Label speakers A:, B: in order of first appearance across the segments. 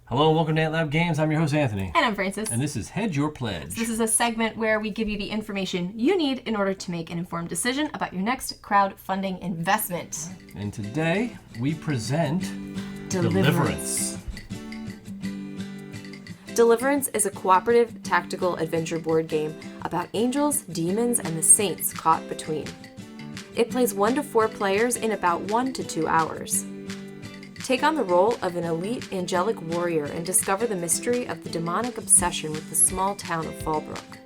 A: Hello and welcome to AntLab Games. I'm your host, Anthony.
B: And I'm Francis.
A: And this is Hedge Your Pledge.
B: This is a segment where we give you the information you need in order to make an informed decision about your next crowdfunding investment.
A: And today, we present
B: Deliverance. Deliverance is a cooperative tactical adventure board game about angels, demons, and the saints caught between. It plays 1 to 4 players in about 1 to 2 hours. Take on the role of an elite angelic warrior and discover the mystery of the demonic obsession with the small town of Fallbrook.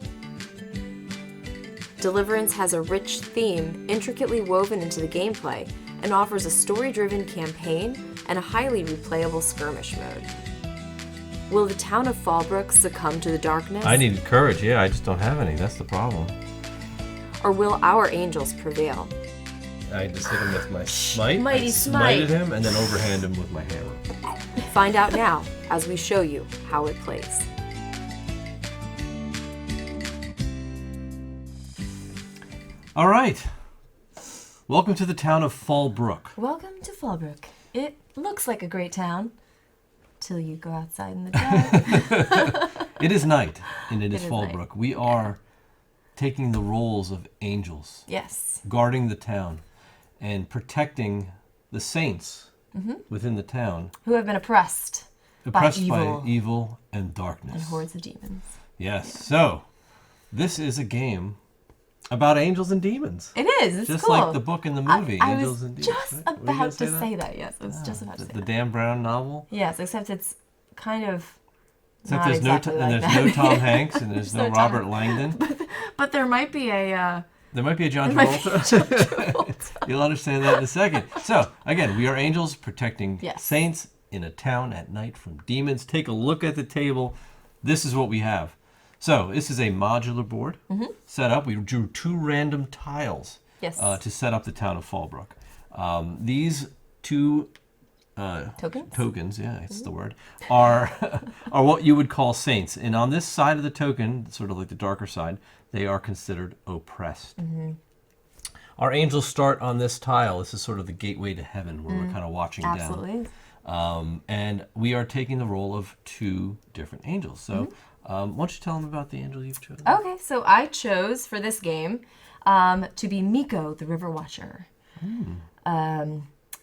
B: Deliverance has a rich theme intricately woven into the gameplay and offers a story-driven campaign and a highly replayable skirmish mode. Will the town of Fallbrook succumb to the darkness?
A: I need courage, yeah, I just don't have any. That's the problem.
B: Or will our angels prevail?
A: I just hit him with my smite.
B: Mighty
A: I
B: smite.
A: smited him and then overhand him with my hammer.
B: Find out now as we show you how it plays.
A: All right. Welcome to the town of Fallbrook.
B: Welcome to Fallbrook. It looks like a great town till you go outside in the dark.
A: It is night, and it is
B: is
A: Fallbrook.
B: night.
A: We are taking the roles of angels,
B: Yes.
A: guarding the town, and protecting the saints within the town.
B: Who have been oppressed by
A: evil and darkness.
B: and hordes of demons.
A: Yes. So, this is a game about angels and demons.
B: It is. It's
A: Just
B: cool.
A: like the book and the movie,
B: I
A: Angels
B: was
A: and Demons.
B: just
A: right? Were you gonna
B: about to say that. Yes, I was just about to say
A: The
B: that.
A: Dan Brown novel.
B: Yes, except it's kind of
A: Except
B: not
A: there's
B: exactly
A: no
B: like
A: there's
B: that.
A: no Tom Hanks and there's no
B: no Tom
A: Robert Langdon.
B: But there might be a
A: There might be a John
B: there might be
A: Travolta. You'll understand that in a second. So, again, we are angels protecting
B: Yes.
A: saints in a town at night from demons. Take a look at the table. This is what we have. So, this is a modular board set up. We drew 2 random tiles
B: Yes.
A: to set up the town of Fallbrook. These 2
B: tokens.
A: yeah, it's the word, are what you would call saints. And on this side of the token, sort of like the darker side, they are considered oppressed. Our angels start on this tile. This is sort of the gateway to heaven where we're kind of watching
B: Absolutely.
A: down. And we are taking the role of 2 different angels. So why don't you tell them about the angel you've chosen?
B: Okay, so I chose for this game to be Miko, the River Watcher.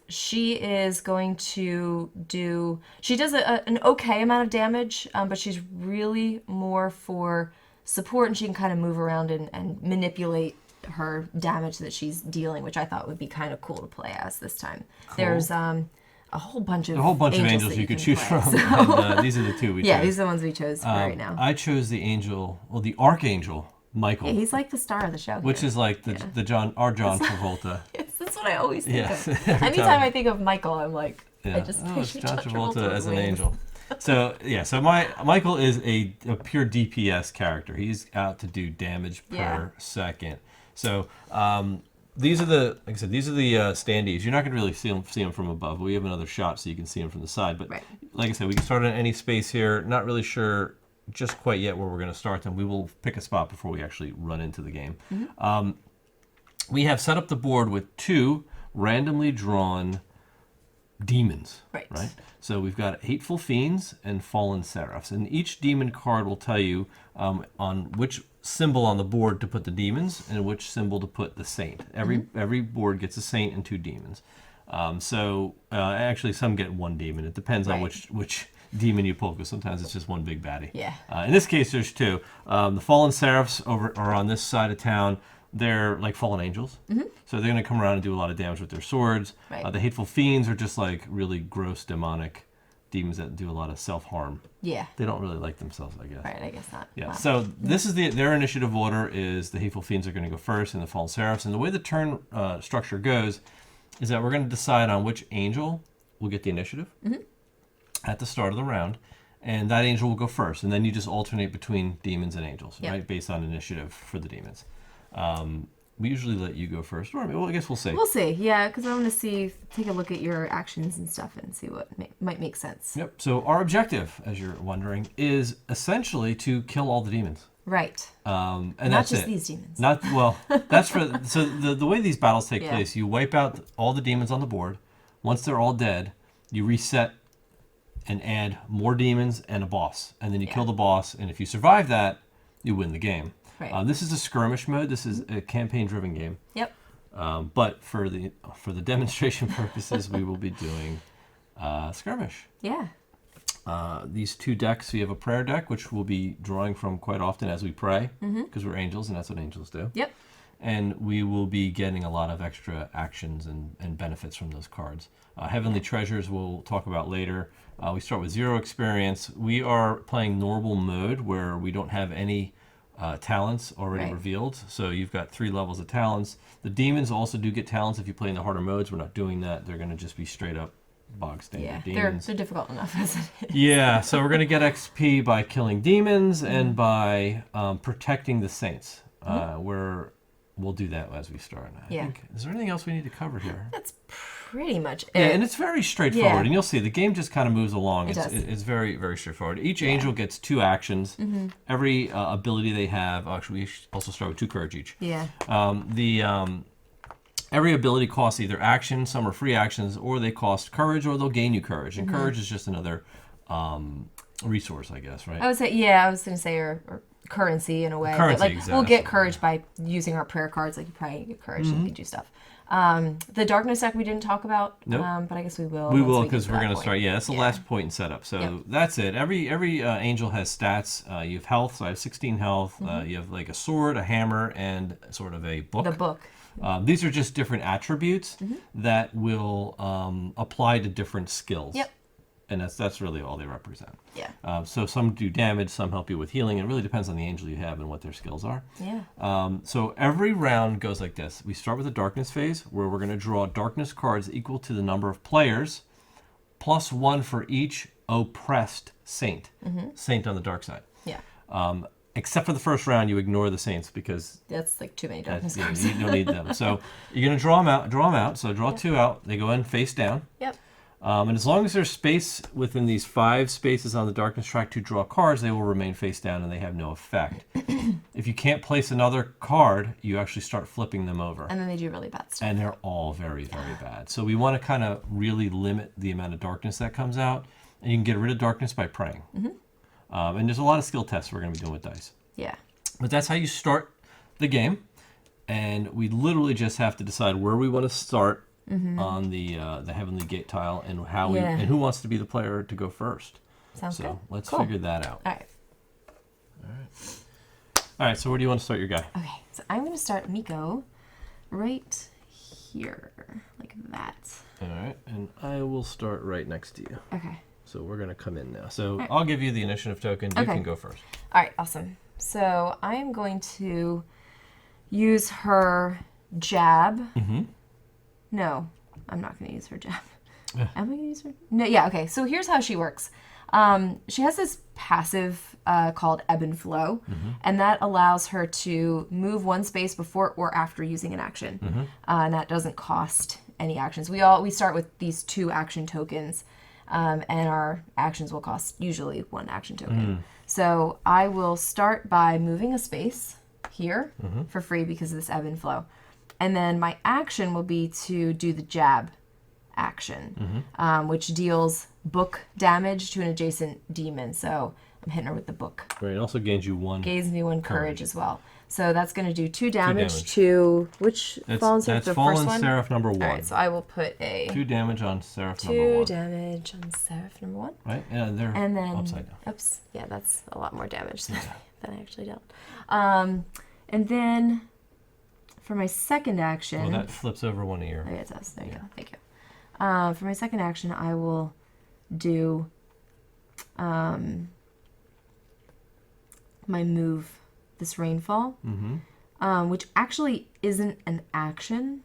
B: She is going to do... She does an okay amount of damage, but she's really more for support, and she can kind of move around and manipulate her damage that she's dealing, which I thought would be kind of cool to play as this time.
A: Cool.
B: There's a whole bunch of
A: angels
B: that
A: you could
B: can
A: choose
B: play,
A: from.
B: so-
A: And, these are the 2 we chose.
B: Yeah, these are the ones we chose for right now.
A: I chose the angel, the Archangel, Michael.
B: Yeah, he's like the star of the show.
A: Which
B: here.
A: is like the John Travolta.
B: Yes, that's what I always think
A: Yes,
B: of.
A: every
B: Anytime
A: time.
B: I think of Michael, I'm like,
A: Yeah.
B: I just
A: it's
B: picture
A: John Travolta
B: with
A: as an
B: wings.
A: angel. So Michael is a pure DPS character. He's out to do damage per
B: Yeah.
A: second. So these are the standees. You're not going to really see them from above. We have another shot so you can see them from the side. But
B: Right.
A: like I said, we can start in any space here. Not really sure just quite yet where we're going to start them. We will pick a spot before we actually run into the game. We have set up the board with 2 randomly drawn demons.
B: Right.
A: So we've got hateful fiends and fallen seraphs, and each demon card will tell you on which symbol on the board to put the demons and which symbol to put the saint. Every board gets a saint and 2 demons. Actually, some get 1 demon. It depends on
B: Right.
A: which demon you pull, because sometimes it's just one big baddie.
B: Yeah.
A: In this case, there's 2. The fallen seraphs are on this side of town. They're like fallen angels, so they're going to come around and do a lot of damage with their swords.
B: Right.
A: The hateful fiends are just like really gross demonic demons that do a lot of self-harm.
B: Yeah.
A: They don't really like themselves, I guess.
B: Right, I guess not.
A: Yeah.
B: Wow.
A: So this is their initiative order is the hateful fiends are going to go first, and the fallen seraphs. And the way the turn structure goes is that we're going to decide on which angel will get the initiative at the start of the round, and that angel will go first, and then you just alternate between demons and angels,
B: Yep.
A: right, based on initiative for the demons. We usually let you go first, or I guess we'll see.
B: We'll see, yeah, because I want to take a look at your actions and stuff and see what might make sense.
A: Yep. So our objective, as you're wondering, is essentially to kill all the demons.
B: Right.
A: And
B: Not
A: that's
B: just
A: it.
B: these demons.
A: Not well. That's for so the way these battles take
B: Yeah.
A: place. You wipe out all the demons on the board. Once they're all dead, you reset and add more demons and a boss. And then you kill the boss, and if you survive that, you win the game.
B: Right.
A: This is a skirmish mode. This is a campaign-driven game.
B: Yep.
A: But for the demonstration purposes, we will be doing skirmish.
B: Yeah.
A: These 2 decks, we have a prayer deck, which we'll be drawing from quite often as we pray, because we're angels, and that's what angels do.
B: Yep.
A: And we will be getting a lot of extra actions and benefits from those cards. Heavenly Treasures we'll talk about later. We start with 0 experience. We are playing normal mode, where we don't have any talents already revealed. So you've got 3 levels of talents. The demons also do get talents if you play in the harder modes. We're not doing that. They're going to just be straight up bog standard demons.
B: They're difficult enough as it is.
A: Yeah, so we're going to get XP by killing demons and by protecting the saints. We'll do that as we start. I think, is there anything else we need to cover here?
B: That's pretty much it.
A: Yeah, and it's very straightforward. And you'll see the game just kind of moves along.
B: It's
A: very, very straightforward. Each angel gets 2 actions. Every ability they have. Actually, we also start with 2 courage each.
B: Yeah.
A: Every ability costs either actions, some are free actions, or they cost courage, or they'll gain you courage. And courage is just another resource, I guess, right?
B: I would say, I was going to say, or currency in a way.
A: Currency,
B: but
A: exactly.
B: We'll get courage by using our prayer cards. Like you probably get courage and you can do stuff. The darkness deck we didn't talk about, but I guess we will.
A: We will, because we're going to start. Yeah, that's the last point in setup. So that's it. Every angel has stats. You have health. So I have 16 health. You have like a sword, a hammer, and sort of a book.
B: The book.
A: These are just different attributes that will apply to different skills.
B: Yep.
A: And that's really all they represent.
B: Yeah.
A: So some do damage, some help you with healing. It really depends on the angel you have and what their skills are.
B: Yeah.
A: So every round goes like this. We start with the darkness phase, where we're going to draw darkness cards equal to the number of players, plus 1 for each oppressed saint. Saint on the dark side.
B: Yeah.
A: Except for the first round, you ignore the saints, because
B: that's like too many darkness cards.
A: You don't need them. So you're going to draw them out. So draw 2 out. They go in face down.
B: Yep.
A: And as long as there's space within these 5 spaces on the darkness track to draw cards, they will remain face down and they have no effect. If you can't place another card, you actually start flipping them over.
B: And then they do really bad stuff.
A: And they're all very, very bad. So we want to kind of really limit the amount of darkness that comes out. And you can get rid of darkness by praying. And there's a lot of skill tests we're going to be doing with dice.
B: Yeah.
A: But that's how you start the game. And we literally just have to decide where we want to start on the Heavenly Gate tile, and how and who wants to be the player to go first.
B: Sounds good.
A: So let's figure that out.
B: All right.
A: All right. So where do you want to start your guy?
B: Okay. So I'm going to start Miko right here, like that.
A: All right. And I will start right next to you.
B: Okay.
A: So we're going to come in now. So I'll give you the initiative token. You can go first.
B: All right. Awesome. So I am going to use her jab. No, I'm not going to use her jab. Am I going to use her? No, yeah, okay. So here's how she works. She has this passive called Ebb and Flow, and that allows her to move 1 space before or after using an action. And that doesn't cost any actions. We start with these 2 action tokens, and our actions will cost usually 1 action token. So I will start by moving a space here for free because of this Ebb and Flow. And then my action will be to do the jab action, which deals book damage to an adjacent demon. So I'm hitting her with the book.
A: Right, it also gains you 1.
B: Gains me 1 courage as well. So that's going to do 2 damage to which fallen seraph?
A: That's
B: the
A: fallen
B: first one?
A: seraph number 1.
B: All right, so I will put a
A: 2 damage on seraph number 1.
B: 2 damage on seraph number 1.
A: Right, yeah, they're
B: and then
A: upside down.
B: Oops, yeah, that's a lot more damage than I actually dealt. And then for my second action...
A: Well, that flips over 1 of your...
B: Oh, yeah, it does. There you go. Thank you. For my second action, I will do my move, this Rainfall, which actually isn't an action.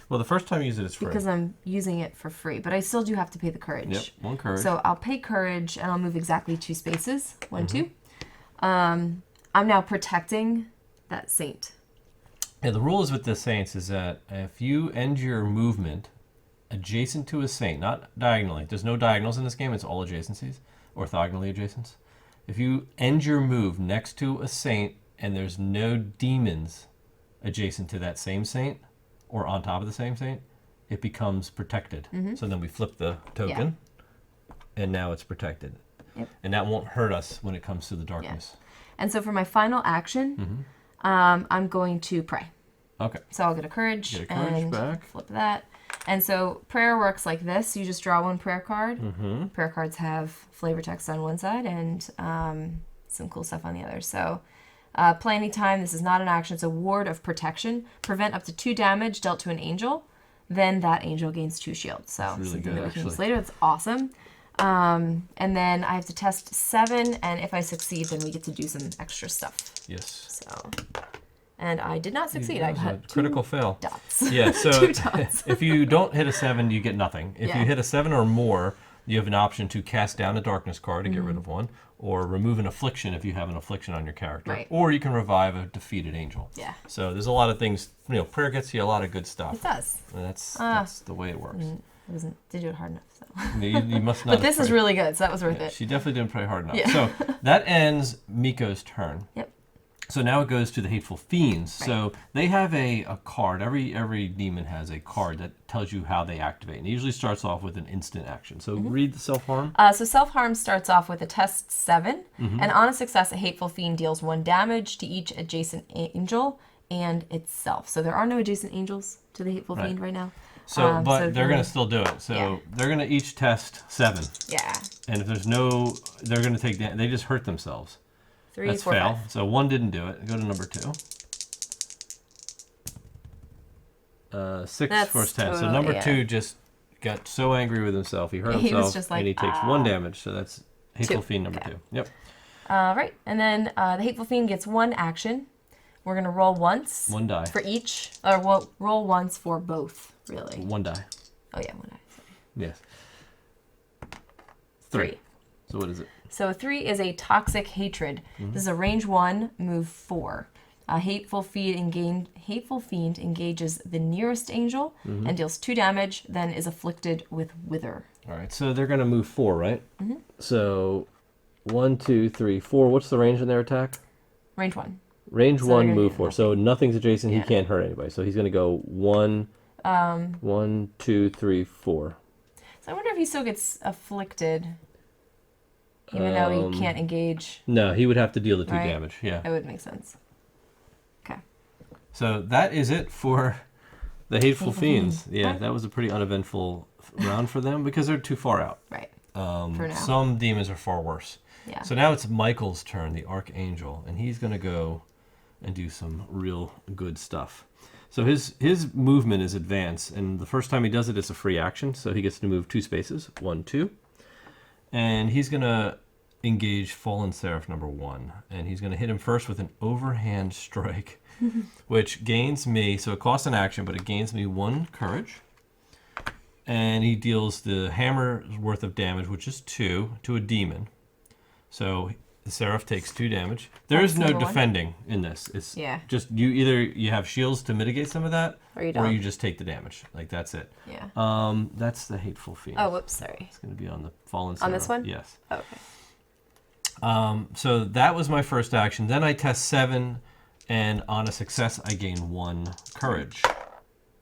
A: Well, the first time you use it, it's free.
B: Because I'm using it for free, but I still do have to pay the courage.
A: Yep, 1 courage.
B: So I'll pay courage, and I'll move exactly 2 spaces. 1, 2. I'm now protecting that saint.
A: Yeah, the rule is with the saints is that if you end your movement adjacent to a saint, not diagonally. There's no diagonals in this game. It's all adjacencies, orthogonally adjacent. If you end your move next to a saint and there's no demons adjacent to that same saint or on top of the same saint, it becomes protected. So then we flip the token. and now it's protected.
B: Yep.
A: And that won't hurt us when it comes to the darkness.
B: And so for my final action, I'm going to pray.
A: Okay.
B: So I'll get a courage, and
A: back.
B: flip that. And so prayer works like this. You just draw one prayer card. Prayer cards have flavor text on one side and some cool stuff on the other. So play anytime. This is not an action. It's a ward of protection. Prevent up to 2 damage dealt to an angel. Then that angel gains 2 shields. So
A: really
B: something
A: good,
B: that we can use
A: actually.
B: later. It's awesome. And then I have to test 7, and if I succeed, then we get to do some extra stuff.
A: Yes.
B: So, and I did not succeed.
A: That
B: I
A: was a
B: got
A: critical fail.
B: dots.
A: Yeah, so
B: 2 dots.
A: if you don't hit a 7, you get nothing. If
B: Yeah.
A: you hit a 7 or more, you have an option to cast down a darkness card to get rid of one, or remove an affliction if you have an affliction on your character,
B: Right.
A: or you can revive a defeated angel.
B: Yeah.
A: So there's a lot of things. Prayer gets you a lot of good stuff.
B: It does.
A: And that's the way it works.
B: Did do it hard enough. So.
A: You must not.
B: But this is really good, so that was worth it.
A: She definitely didn't pray hard enough.
B: Yeah.
A: So that ends Miko's turn.
B: Yep.
A: So now it goes to the Hateful Fiends.
B: Right.
A: So they have a card. Every demon has a card that tells you how they activate. And it usually starts off with an instant action. So read the self-harm.
B: So self-harm starts off with a test 7, and on a success, a Hateful Fiend deals 1 damage to each adjacent angel and itself. So there are no adjacent angels to the Hateful Fiend right now.
A: So, but
B: so
A: they're going to still do it. So they're going to each test 7.
B: Yeah.
A: And if there's no, they're going to take they just hurt themselves.
B: 3,
A: That's
B: 4,
A: fail.
B: 5.
A: So 1 didn't do it. Go to number 2. 6
B: That's
A: for 10. So
B: totally-
A: number
B: yeah.
A: 2 just got so angry with himself. He hurt
B: He was
A: himself,
B: just like,
A: and he takes 1 damage. So that's Hateful
B: 2.
A: Fiend number
B: Okay.
A: 2. Yep.
B: Right, and then the Hateful Fiend gets 1 action. We're going to roll once
A: 1 die.
B: for each, or we'll roll once for both, really.
A: 1 die.
B: Oh, yeah, 1 die. Sorry.
A: Yes. 3.
B: 3.
A: So what is it?
B: So 3 is a Toxic Hatred. This is a range 1, move 4. A Hateful Fiend engages the nearest angel and deals 2 damage, then is afflicted with Wither.
A: All right. So they're going to move 4, right? So 1, 2, 3, 4. What's the range in their attack?
B: Range 1.
A: Range
B: So
A: 1,
B: they're gonna
A: move
B: do
A: 4.
B: nothing.
A: So nothing's adjacent.
B: Yeah.
A: He can't hurt anybody. So he's going to go 1, 1, 2, 3, 4.
B: So I wonder if he still gets afflicted, even though he can't engage.
A: No, he would have to deal the 2
B: Right.
A: damage. Yeah.
B: That would make sense. Okay.
A: So that is it for the Hateful Fiends. Yeah,
B: Okay.
A: that was a pretty uneventful round for them because they're too far out.
B: Right. For now.
A: Some demons are far worse.
B: Yeah.
A: So now it's Michael's turn, the Archangel, and he's going to go and do some real good stuff. So his movement is advance, and the first time he does it, it's a free action, so he gets to move 2 spaces, 1, 2. And he's going to engage Fallen Seraph number 1, and he's going to hit him first with an overhand strike, which gains me, so it costs an action, but it gains me 1 courage. And he deals the hammer's worth of damage, which is 2, to a demon. So the Seraph takes 2 damage. There is no
B: number 1?
A: defending in this. It's
B: Yeah.
A: just you have shields to mitigate some of that,
B: Or you
A: or
B: don't.
A: you just take the damage. Like that's it.
B: Yeah.
A: That's the Hateful Fiend.
B: Oh, whoops, sorry.
A: It's going to be on the Fallen Seraph.
B: On this one?
A: Yes.
B: Oh, okay.
A: So that was my first action. Then I test 7, and on a success, I gain 1 courage.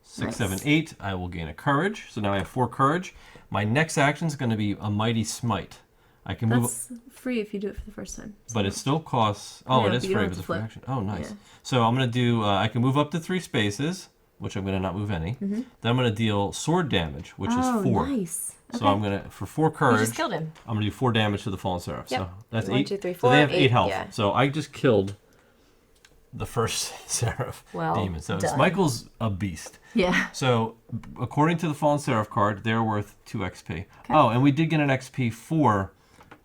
A: 6,
B: Nice.
A: 7, 8, I will gain a courage. So now I have 4 courage. My next action is going to be a Mighty Smite. I can move,
B: That's free if you do it for the first time.
A: but it still costs. Oh,
B: Yeah,
A: it
B: but
A: is
B: you don't
A: free
B: have
A: with
B: to
A: a free
B: flip.
A: action. Oh, nice.
B: Yeah.
A: So I'm going to do. I can move up to 3 spaces, which I'm going to not move any. Then I'm going to deal sword damage, which is 4.
B: Nice.
A: So I'm going to, for 4
B: You
A: courage,
B: just killed him.
A: I'm going to do 4 damage to the Fallen Seraph.
B: Yep.
A: So that's
B: 1,
A: 8.
B: 2, 3,
A: So
B: 4.
A: they have 8 health.
B: Yeah.
A: So I just killed the first Seraph
B: Well
A: demon. So it's
B: done.
A: Michael's a beast.
B: Yeah.
A: So according to the Fallen Seraph card, they're worth 2 XP. Oh, and we did get an XP for...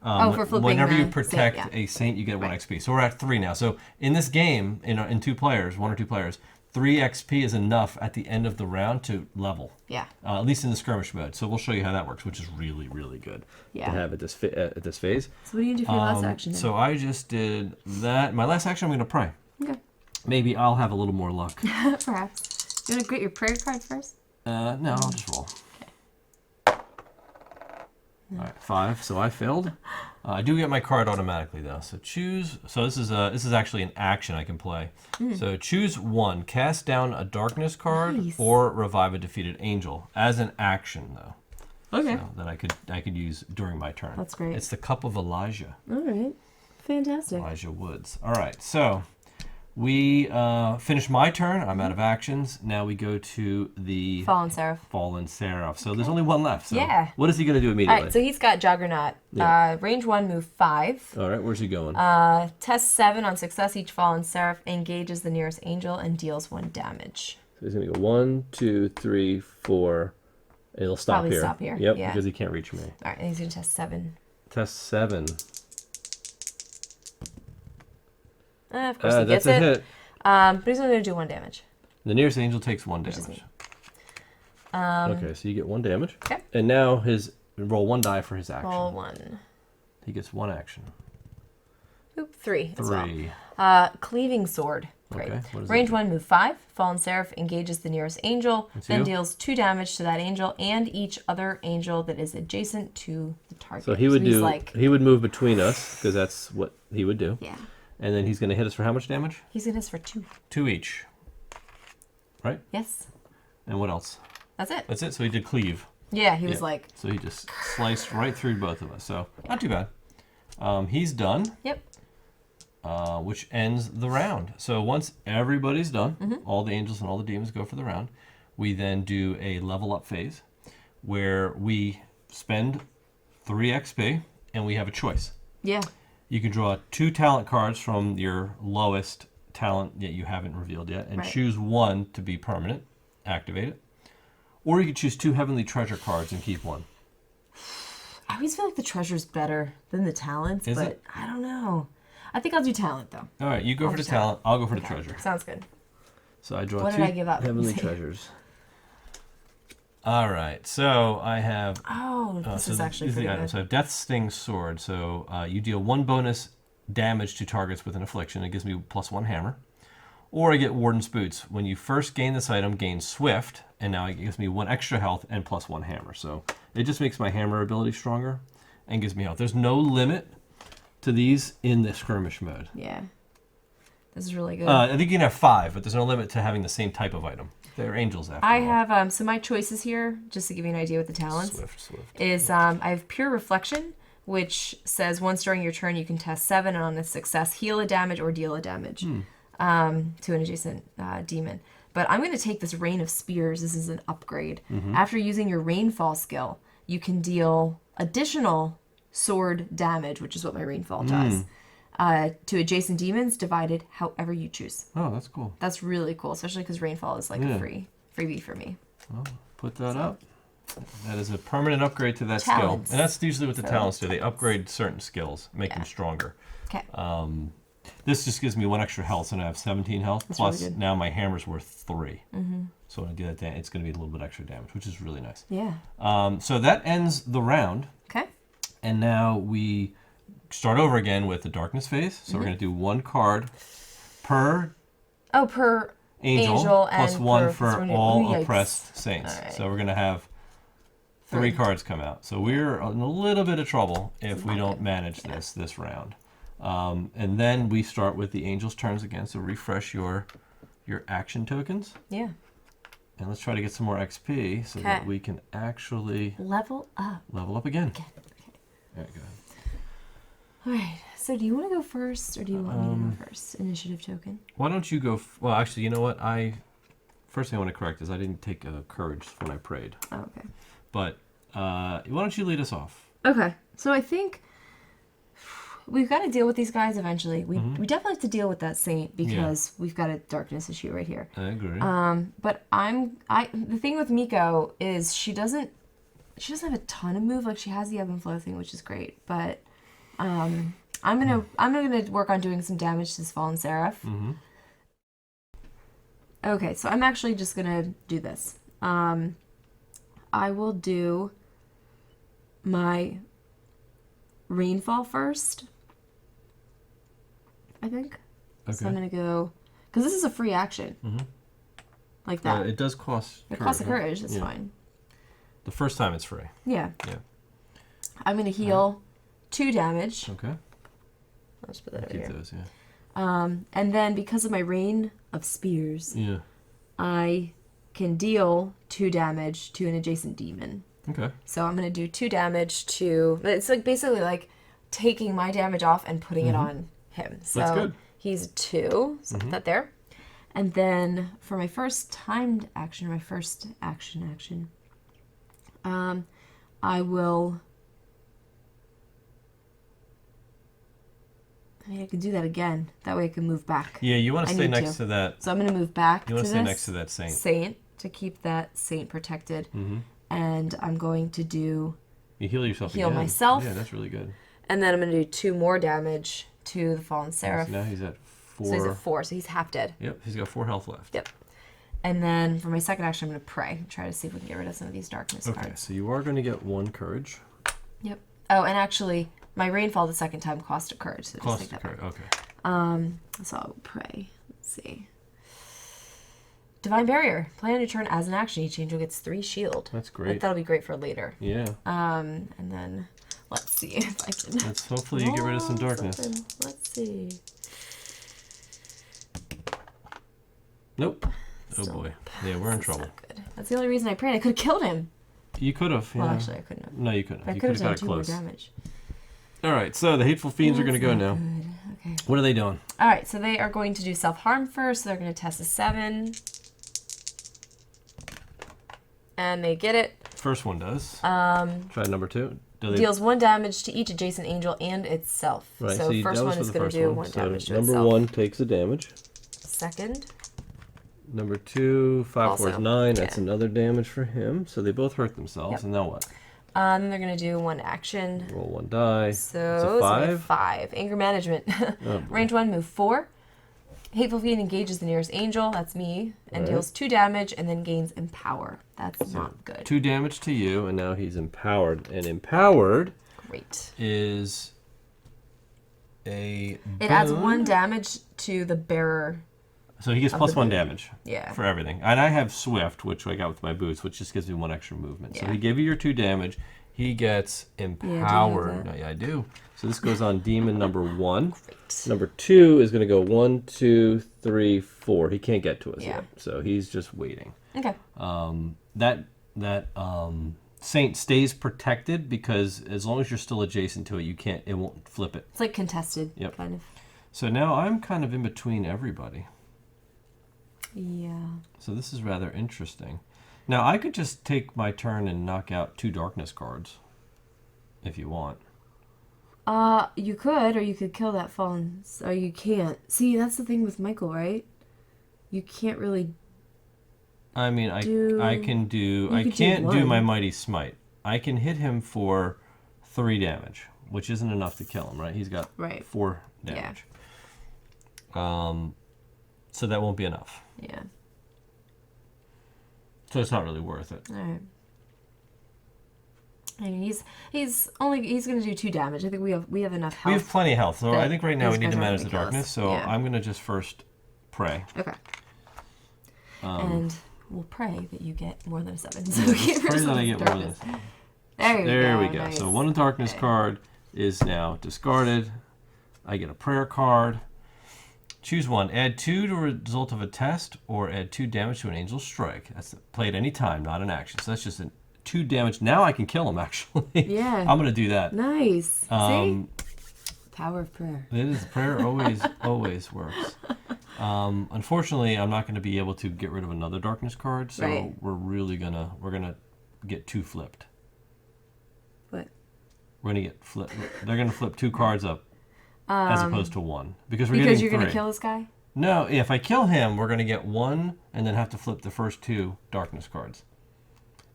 B: for flipping
A: whenever you
B: the
A: protect
B: saint, yeah.
A: a saint, you get 1
B: Right.
A: XP. So we're at 3 now. So in this game, in 2 players, 1 or 2 players, 3 XP is enough at the end of the round to level.
B: Yeah.
A: At least in the skirmish mode. So we'll show you how that works, which is really, really good
B: Yeah.
A: to have at this phase.
B: So what do you do for your last action then?
A: So I just did that. My last action, I'm going to pray.
B: Okay.
A: Maybe I'll have a little more luck.
B: Perhaps. You want to get your prayer card first?
A: No, I'll just roll. All right, 5. So I failed. I do get my card automatically though. So choose. So this is actually an action I can play. So choose 1. Cast down a darkness card
B: Nice.
A: or revive a defeated angel as an action though.
B: Okay.
A: So that I could use during my turn.
B: That's great.
A: It's the Cup of Elijah.
B: All right. Fantastic.
A: Elijah Woods. All right, so we finished my turn. I'm out of actions. Now we go to the
B: Fallen Seraph.
A: Fallen Seraph. So there's only one left. So
B: Yeah.
A: what is he going to do
B: All
A: immediately?
B: right, so he's got Juggernaut.
A: Yeah.
B: Range 1, move 5.
A: All right, where's he going?
B: Test 7 on success. Each Fallen Seraph engages the nearest angel and deals 1 damage.
A: So he's going to go 1, 2, 3, 4. It'll stop
B: Probably
A: here.
B: stop here,
A: Yep,
B: yeah.
A: because he can't reach me.
B: All right, and he's going to test 7.
A: Test 7.
B: Of course he
A: That's
B: gets
A: a
B: it.
A: hit.
B: But he's only going to do 1 damage.
A: The nearest angel takes 1
B: is
A: damage.
B: me.
A: Okay, so you get 1 damage.
B: Okay.
A: And now roll 1 die for his action.
B: Roll 1.
A: He gets 1 action.
B: Oop, 3 as
A: 3.
B: well. Cleaving Sword. Great.
A: Okay, what does
B: Range
A: that
B: 1, move 5. Fallen Seraph engages the nearest angel,
A: That's
B: then
A: you.
B: deals 2 damage to that angel and each other angel that is adjacent to the target.
A: So he would
B: he's
A: do.
B: like,
A: He would move between us because that's what he would do.
B: yeah.
A: And then he's going to hit us for how much damage?
B: He's going to hit us for 2.
A: 2 each. Right?
B: Yes.
A: And what else?
B: That's it.
A: That's it. So he did cleave.
B: Yeah, he was
A: Yeah.
B: like,
A: So he just sliced right through both of us. So not too bad. He's done.
B: yep.
A: Which ends the round. So once everybody's done,
B: Mm-hmm.
A: all the angels and all the demons go for the round. We then do a level up phase where we spend 3 XP and we have a choice.
B: Yeah.
A: You can draw 2 talent cards from your lowest talent that you haven't revealed yet and
B: Right.
A: choose 1 to be permanent, activate it. Or you could choose 2 heavenly treasure cards and keep 1.
B: I always feel like the treasure's better than the talents,
A: Is
B: but
A: it?
B: I don't know. I think I'll do talent, though.
A: All right, you go for the
B: do
A: talent, I'll go for the
B: Okay,
A: treasure.
B: Sounds good.
A: So I draw
B: What
A: 2
B: did I give up?
A: heavenly treasures. All right, so I have
B: Oh, this is actually
A: these are the
B: pretty
A: items.
B: good.
A: So I have Death Sting Sword. So you deal 1 bonus damage to targets with an affliction. It gives me +1 hammer. Or I get Warden's Boots. When you first gain this item, gain Swift, and now it gives me 1 extra health and +1 hammer. So it just makes my hammer ability stronger and gives me health. There's no limit to these in the skirmish mode.
B: Yeah. This is really good.
A: I think you can have 5, but there's no limit to having the same type of item. They're angels after
B: I
A: all.
B: have, so my choices here, just to give you an idea with the talents,
A: Swift.
B: is I have Pure Reflection, which says once during your turn you can test 7 and on a success, heal a damage or deal a damage to an adjacent demon. But I'm going to take this Rain of Spears. This is an upgrade. After using your Rainfall skill, you can deal additional sword damage, which is what my Rainfall does, to adjacent demons, divided however you choose.
A: Oh, that's cool.
B: That's really cool, especially because Rainfall is like
A: Yeah.
B: a freebie for me.
A: Well, put that up. That is a permanent upgrade to that
B: Talents.
A: skill. And that's usually what the
B: So,
A: talents do. They upgrade certain skills, make them
B: Yeah.
A: stronger.
B: Okay.
A: This just gives me 1 extra health, and I have 17 health.
B: That's
A: Plus,
B: really good.
A: now my hammer's worth 3. So when I do that, it's going to be a little bit extra damage, which is really nice.
B: Yeah.
A: So that ends the round.
B: Okay.
A: And now we start over again with the darkness phase. So we're going to do 1 card per
B: Oh, per
A: angel,
B: and
A: plus 1
B: per-
A: for
B: ooh,
A: all
B: yikes.
A: oppressed saints.
B: All right.
A: So we're going to have 3 cards come out. So we're in a little bit of trouble if we don't manage this round. And then we start with the angels' turns again. So refresh your action tokens.
B: Yeah.
A: And let's try to get some more XP so that
B: Okay.
A: we can actually
B: Level up.
A: level up again.
B: Okay.
A: There you go.
B: All right. So do you want to go first, or do you want me to go first? Initiative token.
A: Why don't you go? Well, actually, you know what? First thing I want to correct is I didn't take courage when I prayed.
B: Oh, okay.
A: But why don't you lead us off?
B: Okay. So I think we've got to deal with these guys eventually. We definitely have to deal with that saint because we've got a darkness issue right here.
A: I agree.
B: But the thing with Miko is she doesn't have a ton of move. Like she has the ebb and flow thing, which is great. But I'm gonna work on doing some damage to this fallen seraph. Okay, so I'm actually just gonna do this. I will do my rainfall first, I think.
A: Okay.
B: So I'm gonna go, because this is a free action. Like that.
A: It does cost.
B: It costs a
A: right?
B: courage. That's
A: Yeah.
B: fine.
A: The first time it's free.
B: Yeah.
A: Yeah.
B: I'm gonna heal 2 damage.
A: Okay.
B: I'll just put that over
A: Keep
B: here.
A: those. Yeah.
B: And then because of my rain of spears,
A: Yeah.
B: I can deal 2 damage to an adjacent demon.
A: Okay.
B: So I'm going to do 2 damage to... It's like basically like taking my damage off and putting it on him. So
A: That's good.
B: he's 2. So put that there. And then for my first timed action, my first action, I will... I mean, I can do that again. That way I can move back.
A: Yeah, you want to stay next to that.
B: So I'm going to move back.
A: You want to stay next to that
B: saint to keep that saint protected. And I'm going to do...
A: You heal yourself
B: Heal
A: again.
B: myself.
A: Yeah, that's really good.
B: And then I'm going to do 2 more damage to the fallen seraph.
A: So now he's at 4.
B: So he's at 4, so he's half dead.
A: Yep, he's got 4 health left.
B: Yep. And then for my second action, I'm going to pray. Try to see if we can get rid of some of these darkness cards.
A: Okay, so you are going to get 1 courage.
B: Yep. Oh, and actually, my rainfall the second time cost a courage. So
A: Cost
B: just
A: a
B: take that
A: courage,
B: back.
A: okay.
B: So I'll pray. Let's see. Divine Barrier. Play on your turn as an action. Each angel gets 3 shield.
A: That's great.
B: That'll be great for later.
A: Yeah.
B: And then let's see if I can.
A: Let's hopefully you get rid of some darkness.
B: Something. Let's see.
A: Nope.
B: Still,
A: oh boy. Yeah, we're in trouble.
B: Not good. That's the only reason I prayed. I could have killed him.
A: You could have. Yeah.
B: Well, actually, I couldn't have.
A: No, you couldn't.
B: But I
A: You
B: could
A: could
B: have
A: have
B: done
A: got
B: 2
A: it
B: more
A: close.
B: damage.
A: All right, so the hateful fiends are going to go now.
B: Good. Okay.
A: What are they doing?
B: All right, so they are going to do self-harm first. So they're going to test a 7. And they get it.
A: First one does. Try number 2.
B: Deals 1 damage to each adjacent angel and itself.
A: Right,
B: so
A: you-
B: first
A: that was
B: one
A: for
B: is
A: the
B: going
A: first
B: to do
A: one.
B: 1
A: So
B: damage to
A: number
B: itself.
A: 1 takes the damage.
B: Second.
A: Number 2, 5, 4 is
B: Also,
A: 9. That's
B: yeah.
A: another damage for him. So they both hurt themselves.
B: Yep.
A: And now what?
B: Then they're going to do 1 action.
A: Roll 1 die.
B: So
A: it's a
B: it's gonna be
A: 5.
B: 5. Anger management.
A: Oh, boy.
B: Range 1, move 4. Hateful Fiend engages the nearest angel, that's me, and
A: Right.
B: deals 2 damage and then gains Empower. That's not good.
A: 2 damage to you, and now he's empowered. And empowered
B: Great.
A: is a
B: It adds
A: boon.
B: 1 damage to the bearer.
A: So he gets
B: of
A: plus
B: the
A: 1
B: boon.
A: damage
B: Yeah.
A: for everything. And I have Swift, which I got with my boots, which just gives me 1 extra movement. So
B: Yeah.
A: he gave you your 2 damage. He gets
B: do you have
A: empowered.
B: that?
A: Yeah, I do. So this goes on demon number 1.
B: Great.
A: Number 2 is going to go 1, 2, 3, 4. He can't get to us
B: Yeah.
A: yet. So he's just waiting.
B: Okay.
A: That saint stays protected because as long as you're still adjacent to it, it won't flip it.
B: It's like contested,
A: Yep.
B: kind of.
A: So now I'm kind of in between everybody.
B: Yeah.
A: So this is rather interesting. Now I could just take my turn and knock out 2 darkness cards if you want.
B: You could, or you could kill that fallen. Or you can't. See, that's the thing with Michael, right? You can't really.
A: I mean, I can't do
B: one.
A: my mighty smite. I can hit him for 3 damage, which isn't enough to kill him, right? He's got
B: Right.
A: 4 damage. So that won't be enough.
B: Yeah.
A: So it's not really worth it.
B: All right. I mean, he's going to do 2 damage. I think we have enough health.
A: We have plenty of health, so
B: that
A: I think right now we
B: these
A: need to
B: guys aren't
A: manage the
B: gonna kill us.
A: darkness. So
B: Yeah.
A: I'm gonna just first pray.
B: Okay. And we'll pray that you get more than a 7. So
A: Let's
B: get rid
A: pray
B: of
A: that I
B: some
A: get more than
B: darkness. There
A: we go.
B: Nice.
A: So 1 darkness card is now discarded. I get a prayer card. Choose 1. Add 2 to result of a test, or add 2 damage to an angel's strike. That's played any time, not an action. So that's just 2 damage. Now I can kill him. Actually,
B: Yeah.
A: I'm gonna do that.
B: Nice.
A: Um,
B: See? Power of prayer.
A: It is prayer always works. Unfortunately, I'm not going to be able to get rid of another darkness card, so
B: Right.
A: we're gonna get 2 flipped.
B: What?
A: We're gonna get flipped. They're gonna flip 2 cards up as opposed to 1 because we're
B: Because
A: getting
B: you're
A: 3.
B: going to kill this guy?
A: No, if I kill him, we're gonna get 1 and then have to flip the first 2 darkness cards.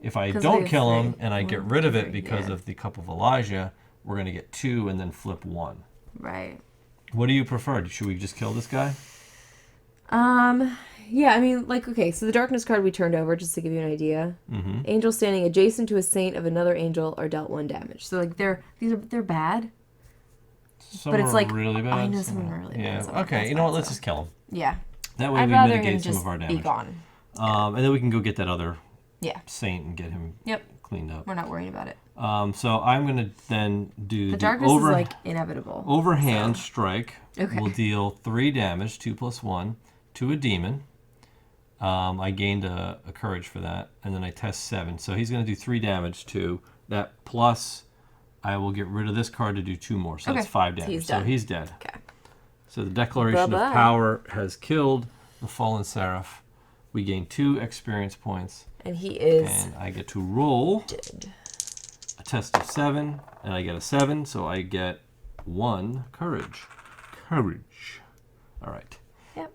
A: If I
B: 'Cause
A: don't
B: they
A: kill
B: have
A: him
B: 3.
A: and I get
B: 1,
A: rid of it
B: 3,
A: because
B: yeah.
A: of the Cup of Elijah, we're gonna get 2 and then flip 1.
B: Right.
A: What do you prefer? Should we just kill this guy?
B: Yeah, I mean, like, okay, so the darkness card we turned over, just to give you an idea.
A: Mm-hmm.
B: Angel standing adjacent to a saint of another angel are dealt 1 damage. So, like, they're bad.
A: Some
B: But it's
A: are
B: like,
A: really bad.
B: I know some are really bad,
A: Yeah.
B: some are
A: Okay.
B: bad,
A: You know what?
B: so-
A: Let's just kill him.
B: Yeah.
A: That way
B: I'd
A: we
B: rather him
A: mitigate some
B: just
A: of our
B: be
A: damage.
B: gone.
A: And then we can go get that other
B: Yeah.
A: saint and get him
B: Yep.
A: cleaned up.
B: We're not worrying about it.
A: So I'm gonna then do
B: The darkness is, like, inevitable.
A: overhand strike.
B: Okay.
A: Will deal 3 damage, 2 + 1, to a demon. I gained a courage for that, and then I test 7. So he's going to do 3 damage to that, plus I will get rid of this card to do 2 more. So that's 5 damage. So he's dead.
B: Okay.
A: So the Declaration of Power has killed the Fallen Seraph. We gain 2 experience points.
B: And he is...
A: And I get to roll
B: dead.
A: a test of 7, and I get a 7, so I get 1 courage. Courage. All right.
B: Yep.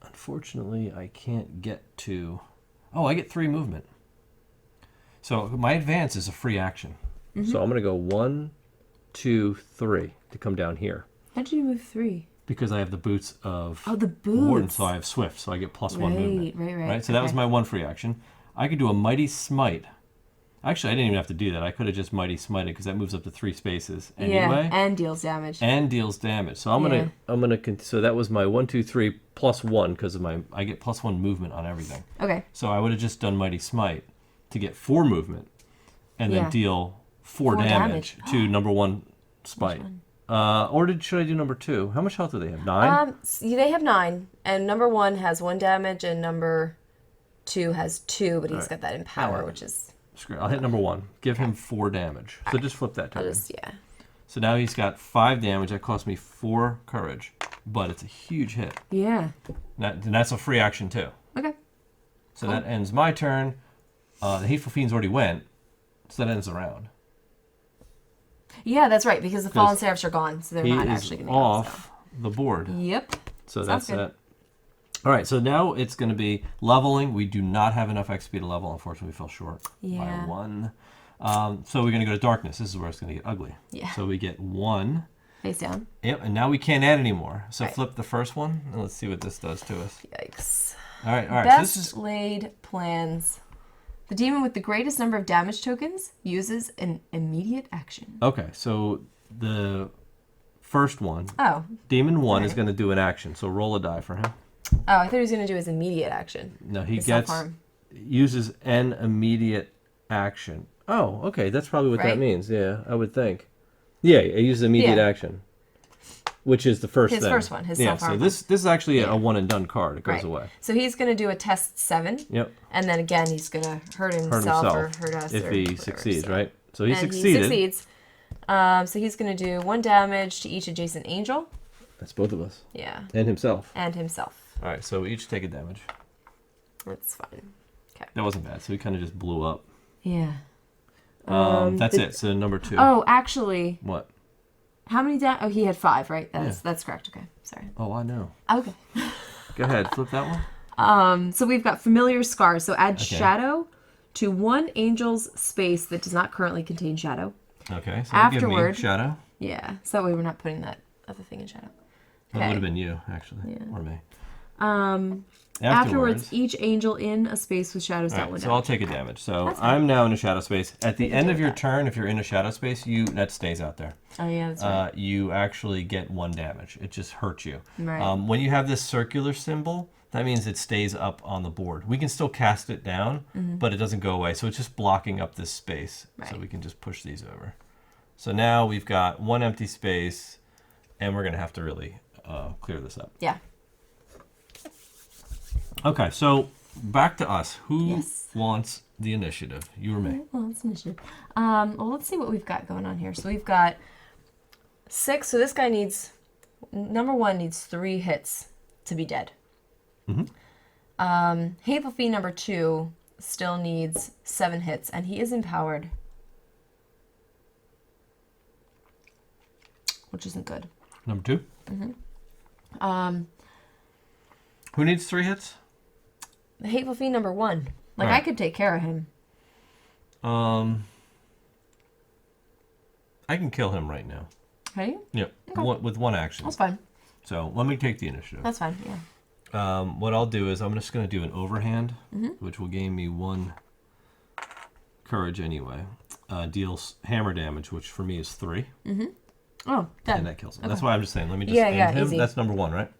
A: Unfortunately, I can't get to... Oh, I get 3 movement. So my advance is a free action. So I'm going to go 1, 2, 3 to come down here.
B: How did you move 3?
A: Because I have the boots of
B: the boots.
A: Warden, so I have Swift, so I get +1 movement. Right. So that was my 1 free action. I could do a Mighty Smite. Actually, I didn't even have to do that. I could have just Mighty Smited because that moves up to 3 spaces anyway.
B: Yeah, and deals damage.
A: So I'm gonna so that was my 1, 2, 3 +1 because of I get +1 movement on everything.
B: Okay.
A: So I would have just done Mighty Smite to get 4 movement, and then deal 4 damage to number 1 Spite. Or should I do number 2? How much health do they have? 9?
B: They have 9, and number 1 has 1 damage, and number 2 has 2, but he's got that in power, which is...
A: Screw it. I'll hit number 1. Give him 4 damage. So just flip that to him.
B: Yeah.
A: So now he's got 5 damage. That cost me 4 courage, but it's a huge hit.
B: Yeah.
A: And that's a free action too.
B: Okay.
A: So that ends my turn. The Hateful Fiends already went, so that ends the round.
B: Yeah, that's right, because the Fallen Seraphs are gone, so they're not actually going to
A: be off the board.
B: Yep.
A: So that's that. All right, so now it's going to be leveling. We do not have enough XP to level. Unfortunately, we fell short by 1. So we're going to go to darkness. This is where it's going to get ugly. Yeah. So we get 1.
B: Face down.
A: Yep, and now we can't add anymore. So flip the first one, and let's see what this does to us.
B: Yikes.
A: All right.
B: Best so this is... laid plans. The demon with the greatest number of damage tokens uses an immediate action.
A: Okay, so the first one,
B: Demon
A: 1 is going to do an action. So roll a die for him.
B: Oh, I thought he was going to do his immediate action.
A: No, he uses an immediate action. Oh, okay, that's probably what that means. Yeah, I would think. Yeah, he uses immediate action, which is the first thing.
B: His first one, his self-harm.
A: So this is actually a one and done card. It goes away.
B: So he's going to do a test 7.
A: Yep.
B: And then again, he's going to hurt himself or hurt us.
A: If he succeeds, right? So
B: he
A: succeeded.
B: He succeeds. So he's going to do 1 damage to each adjacent angel.
A: That's both of us.
B: Yeah.
A: And himself.
B: All
A: right, so we each take a damage.
B: That's fine. Okay.
A: That wasn't bad. So he kind of just blew up.
B: Yeah.
A: That's it. So number 2.
B: Oh, actually.
A: What?
B: How many he had 5, right? That's correct. Okay. Sorry.
A: Oh, I know.
B: Okay.
A: Go ahead. Flip that one.
B: So we've got familiar scars. So add shadow to 1 angel's space that does not currently contain shadow.
A: Okay. So
B: afterward,
A: give me shadow.
B: Yeah. So that way we're not putting that other thing in shadow.
A: That would have been you, actually, or me.
B: Afterwards, each angel in a space with shadows dealt with.
A: So I'll take a damage. So I'm now in a shadow space. At the end of your turn, if you're in a shadow space, that stays out there.
B: Oh yeah, that's right.
A: You actually get 1 damage. It just hurts you.
B: Right.
A: When you have this circular symbol, that means it stays up on the board. We can still cast it down, but it doesn't go away. So it's just blocking up this space. Right. So we can just push these over. So now we've got 1 empty space, and we're going to have to really clear this up.
B: Yeah.
A: Okay, so back to us. Who wants the initiative? You or me?
B: Well, it's initiative. Well, let's see what we've got going on here. So we've got 6. So this guy number 1 needs 3 hits to be dead. Hateful Fiend number 2 still needs 7 hits, and he is empowered, which isn't good.
A: Number 2? Who needs 3 hits?
B: The Hateful Fiend number 1. I could take care of him.
A: I can kill him right now.
B: Can you?
A: Yep. Okay. With 1 action.
B: That's fine.
A: So let me take the initiative.
B: That's fine, yeah.
A: What I'll do is I'm just going to do an overhand, which will gain me 1 courage anyway. Deals hammer damage, which for me is 3.
B: Oh, done.
A: And that kills him. Okay. That's why I'm just saying. Let me just end him. Easy. That's number 1, right?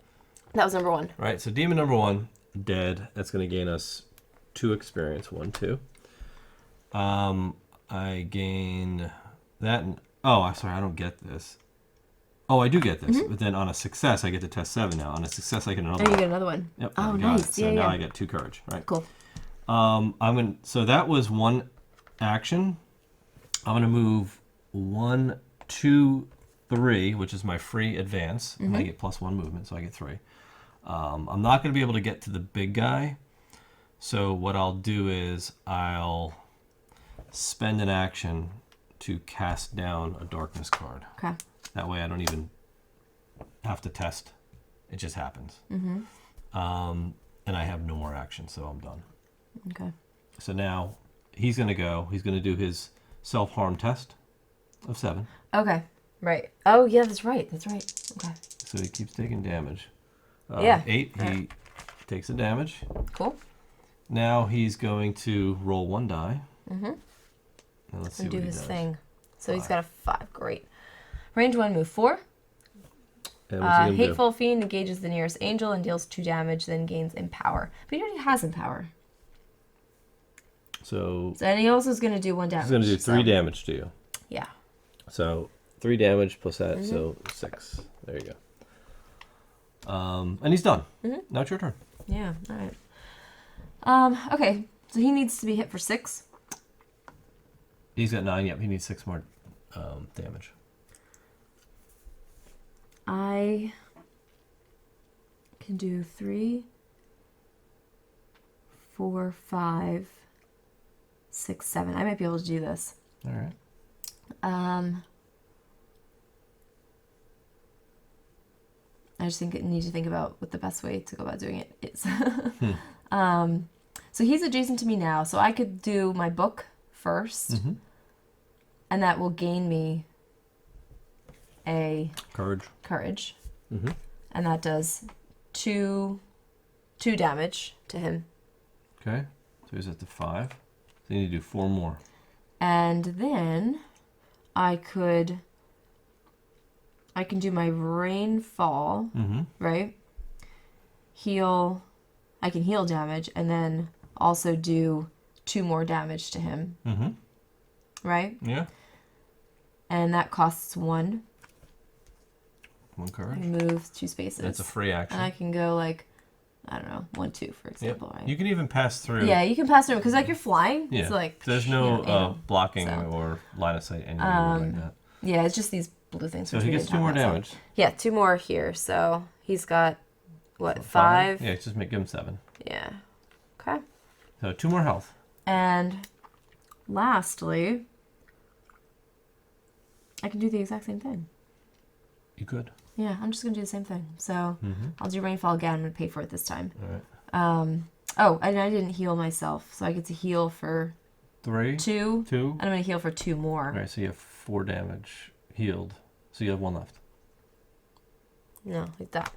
B: That was number 1.
A: Right. So demon number 1 dead. That's going to gain us 2 experience. 1, 2. I gain that. I'm sorry. I don't get this. Oh, I do get this, but then on a success, I get to test 7 now. On a success, I get another
B: Oh,
A: one.
B: you get another one.
A: Yep.
B: Oh,
A: got
B: nice.
A: it. So
B: Yeah,
A: now
B: yeah.
A: I get 2 courage, right?
B: Cool.
A: So that was one action. I'm gonna move 1, 2, 3, which is my free advance, and I get +1 movement, so I get 3. I'm not gonna be able to get to the big guy, so what I'll do is I'll spend an action to cast down a darkness card.
B: Okay.
A: That way I don't even have to test. It just happens. And I have no more action, so I'm done.
B: Okay.
A: So now he's going to go. He's going to do his self-harm test of 7.
B: Okay. Right. Oh, yeah, that's right. That's right. Okay.
A: So he keeps taking damage.
B: Yeah.
A: 8, he takes the damage.
B: Cool.
A: Now he's going to roll 1 die. And let's see
B: And
A: what
B: do
A: he
B: his
A: does.
B: thing. So he's got a 5. Great. Range 1, move 4.
A: And what's he gonna do?
B: Hateful Fiend engages the nearest angel and deals 2 damage, then gains Empower. But he already has Empower.
A: So
B: And he also is going to do 1 damage.
A: he's going to do 3
B: so-
A: damage to you.
B: Yeah.
A: So 3 damage plus that, so 6. There you go. And he's done. Now it's your turn.
B: Yeah. All right. Okay. So he needs to be hit for 6.
A: He's got 9. Yep, he needs 6 more damage.
B: I can do 3, 4, 5, 6, 7. I might be able to do this.
A: All right.
B: I just need to think about what the best way to go about doing it is. So he's adjacent to me now, so I could do my book first, and that will gain me a
A: Courage.
B: and that does 2 damage to him.
A: Okay. So he's at the 5. So you need to do 4 more.
B: And then I can do my rainfall, right? I can heal damage and then also do 2 more damage to him. Right?
A: Yeah.
B: And that costs 1.
A: 1
B: I
A: courage.
B: move 2 spaces.
A: That's a free action.
B: And I can go like, I don't know, 1, 2, for example, right?
A: You can even pass through.
B: Yeah, you can pass through because like you're flying.
A: Yeah.
B: It's like
A: There's no blocking
B: so.
A: or line of sight anywhere like that.
B: Yeah, it's just these blue things.
A: So
B: which
A: he
B: we
A: gets
B: didn't
A: 2 more
B: talk about, so-
A: damage.
B: Yeah, 2 more here. So he's got what, 5?
A: Yeah, just give him 7.
B: Yeah. Okay.
A: So 2 more health.
B: And lastly, I can do the exact same thing.
A: You could.
B: Yeah, I'm just gonna do the same thing. So I'll do rainfall again. I'm gonna pay for it this time.
A: All right.
B: Oh, and I didn't heal myself, so I get to heal for
A: 3.
B: 2.
A: 2.
B: And I'm gonna heal for 2 more.
A: All right. So you have 4 damage healed. So you have 1 left.
B: No, like that.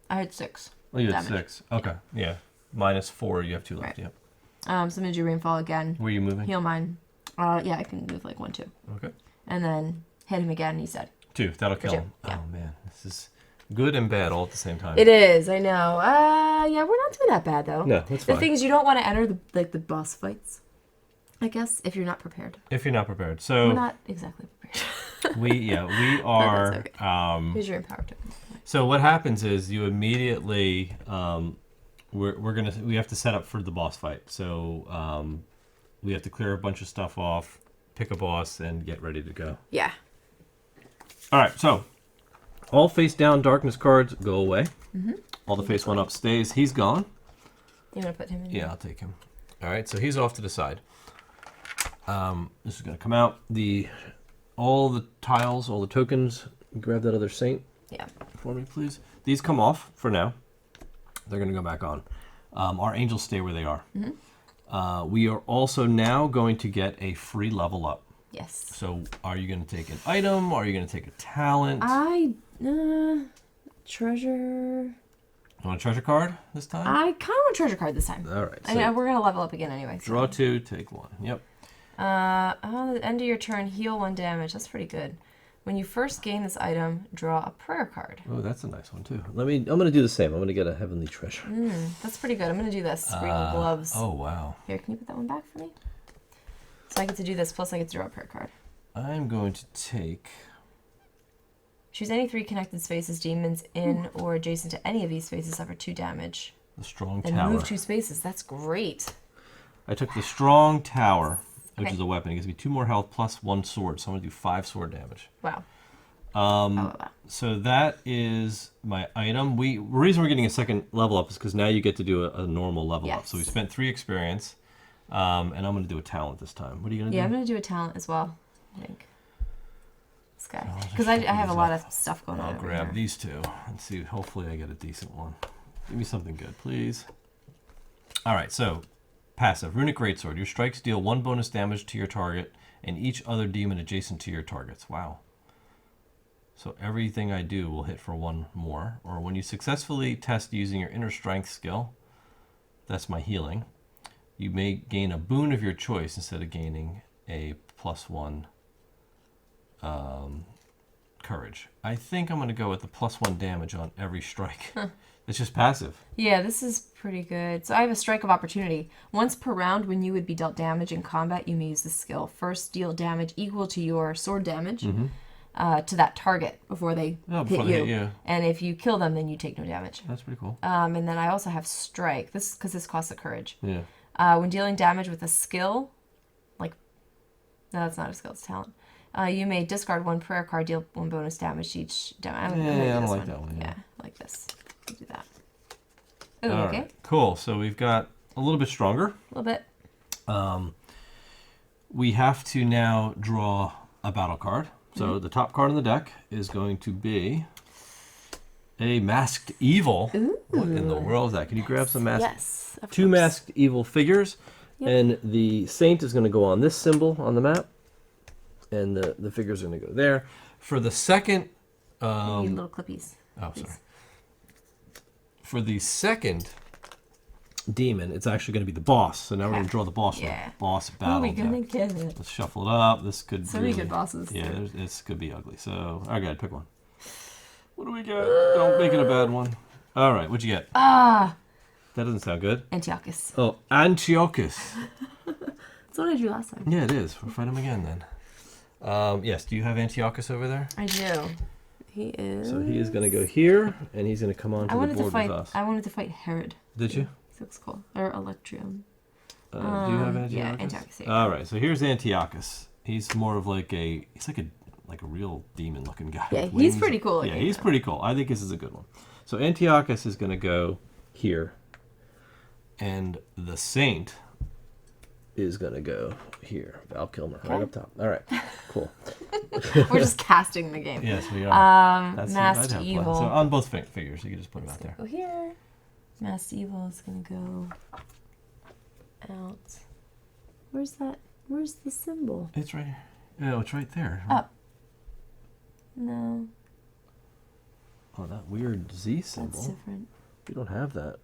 B: I had 6.
A: Oh, you had
B: damage.
A: 6. Okay. Yeah. Minus 4. You have 2 left.
B: Right.
A: Yep.
B: So I'm gonna do rainfall again.
A: Where are you moving?
B: Heal mine. Yeah, I can move like 1, 2,
A: Okay.
B: and then hit him again. And he's dead.
A: 2. That'll kill
B: 2,
A: him.
B: yeah.
A: Oh man, this is good and bad all at the same time.
B: It is. I know. Yeah, we're not doing that bad though.
A: No, that's
B: The
A: fine.
B: thing is, you don't want to enter the boss fights. I guess if you're not prepared.
A: If you're not prepared,
B: We're
A: so
B: not exactly prepared.
A: we are.
B: That's okay. Here's your empower token.
A: So what happens is you immediately we have to set up for the boss fight. So we have to clear a bunch of stuff off, pick a boss, and get ready to go.
B: Yeah.
A: All right, so all face down darkness cards go away. All the face one up stays. He's gone.
B: You want to put him in?
A: Yeah, I'll take him. All right, so he's off to the side. This is going to come out. All the tiles, all the tokens. Grab that other saint
B: Yeah.
A: for me, please. These come off for now. They're going to go back on. Our angels stay where they are. We are also now going to get a free level up.
B: Yes.
A: So are you going to take an item? Are you going to take a talent?
B: Treasure.
A: You want a treasure card this time?
B: I kind of want a treasure card this time.
A: All right.
B: I know we're gonna level up again anyway. So.
A: Draw 2, take 1. Yep.
B: At the end of your turn, heal 1 damage. That's pretty good. When you first gain this item, draw a prayer card.
A: Oh, that's a nice one too. I'm going to do the same. I'm going to get a heavenly treasure.
B: That's pretty good. I'm gonna do this. Green gloves.
A: Oh, wow.
B: Here, can you put that one back for me? So I get to do this, plus I get to draw a prayer card.
A: I'm going to take
B: Choose any 3 connected spaces. Demons in or adjacent to any of these spaces suffer 2 damage.
A: The strong
B: And
A: tower.
B: move 2 spaces. That's great.
A: I took the strong tower, which
B: Okay.
A: is a weapon. It gives me 2 more health plus 1 sword, so I'm gonna do 5 sword damage.
B: Wow.
A: So that is my item. The reason we're getting a second level up is because now you get to do a normal level up.
B: Yes.
A: So we spent 3 experience, and I'm going to do a talent this time. What are you going to do?
B: Yeah, I'm going to do a talent as well, I think. This guy.
A: I'll just
B: Because I
A: shuffle
B: have a
A: these
B: lot
A: up.
B: of stuff going on
A: I'll
B: over
A: grab
B: here.
A: these 2 and see. Hopefully I get a decent one. Give me something good, please. All right, so passive. Runic Greatsword. Your strikes deal 1 bonus damage to your target and each other demon adjacent to your targets. Wow. So everything I do will hit for 1 more. Or when you successfully test using your inner strength skill, that's my healing, you may gain a boon of your choice instead of gaining a +1 courage. I think I'm going to go with the +1 damage on every strike. It's just passive.
B: Yeah, this is pretty good. So I have a strike of opportunity. Once per round, when you would be dealt damage in combat, you may use this skill. First, deal damage equal to your sword damage to that target before they hit you. And if you kill them, then you take no damage.
A: That's pretty cool.
B: And then I also have strike. This because this costs a courage.
A: Yeah.
B: When dealing damage with a skill, no, that's not a skill, it's a talent. You may discard 1 prayer card, deal 1 bonus damage to each damage.
A: I don't like that one.
B: Yeah, I like this. We'll do that. Ooh,
A: All
B: okay.
A: right, cool. So we've got a little bit stronger.
B: A little bit.
A: We have to now draw a battle card. So the top card on the deck is going to be a Masked Evil.
B: Ooh.
A: What in the world is that? Can you grab some masked?
B: Yes. Of
A: 2
B: course.
A: Masked Evil figures.
B: Yep.
A: And the Saint is going to go on this symbol on the map. And the figures are going to go there. For the second...
B: You need little clippies.
A: Oh,
B: please.
A: sorry. For the second demon, it's actually going to be the boss. So now we're going to draw the boss.
B: Yeah.
A: Boss
B: Who
A: battle.
B: are we gonna
A: deck.
B: get it?
A: Let's shuffle it up. This could
B: So many good bosses.
A: Yeah, this could be ugly. So I gotta pick one. What do we get? Don't make it a bad one. All right, what'd you get?
B: Ah,
A: That doesn't sound good.
B: Antiochus.
A: Oh, Antiochus.
B: That's what I drew last time.
A: Yeah, it is. We'll fight him again then. Yes. Do you have Antiochus over there?
B: I do. He is.
A: So he is gonna go here, and he's gonna come onto the board with us.
B: I wanted to fight Herod.
A: Did you?
B: He looks cool. Or Electrium.
A: Do you have Antiochus?
B: Yeah, Antiochus. Yeah.
A: All right. So here's Antiochus. He's more of like a real demon looking guy.
B: Yeah,
A: with
B: he's
A: wings.
B: pretty cool
A: Yeah,
B: looking,
A: he's
B: though.
A: pretty cool. I think this is a good one. So Antiochus is gonna go here, and the Saint is gonna go here. Val Kilmer, right up top. All right, cool.
B: We're just casting the game.
A: Yes, we are. I'd
B: Masked
A: have fun.
B: Evil.
A: So on both figures, you can just put them out there.
B: Go here. Masked Evil is gonna go out. Where's that? Where's the symbol?
A: It's right here. Oh, it's right there.
B: Up. No,
A: Oh, that weird Z symbol.
B: that's different.
A: We don't have that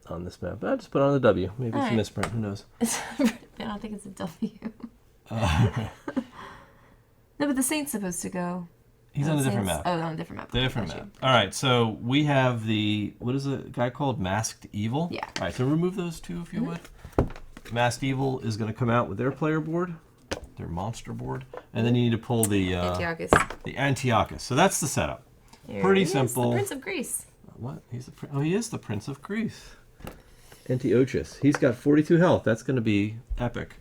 A: on this map. But I just put it on the W. Maybe it's a
B: Alright.
A: misprint. Who knows?
B: I don't think it's a W. No, but the Saint's supposed to go.
A: He's
B: Oh,
A: on a different
B: Saints-
A: map.
B: Oh, on a different map.
A: Different
B: Got
A: map.
B: you.
A: All right, so we have what is the guy called? Masked Evil?
B: Yeah.
A: All right, so remove those 2 if you would. Masked Evil is going to come out with their player board, their monster board, and then you need to pull the
B: Antiochus.
A: Antiochus. So that's the setup.
B: Here
A: Pretty
B: he is,
A: simple.
B: The Prince of Greece.
A: What? He is the Prince of Greece. Antiochus. He's got 42 health. That's going to be epic.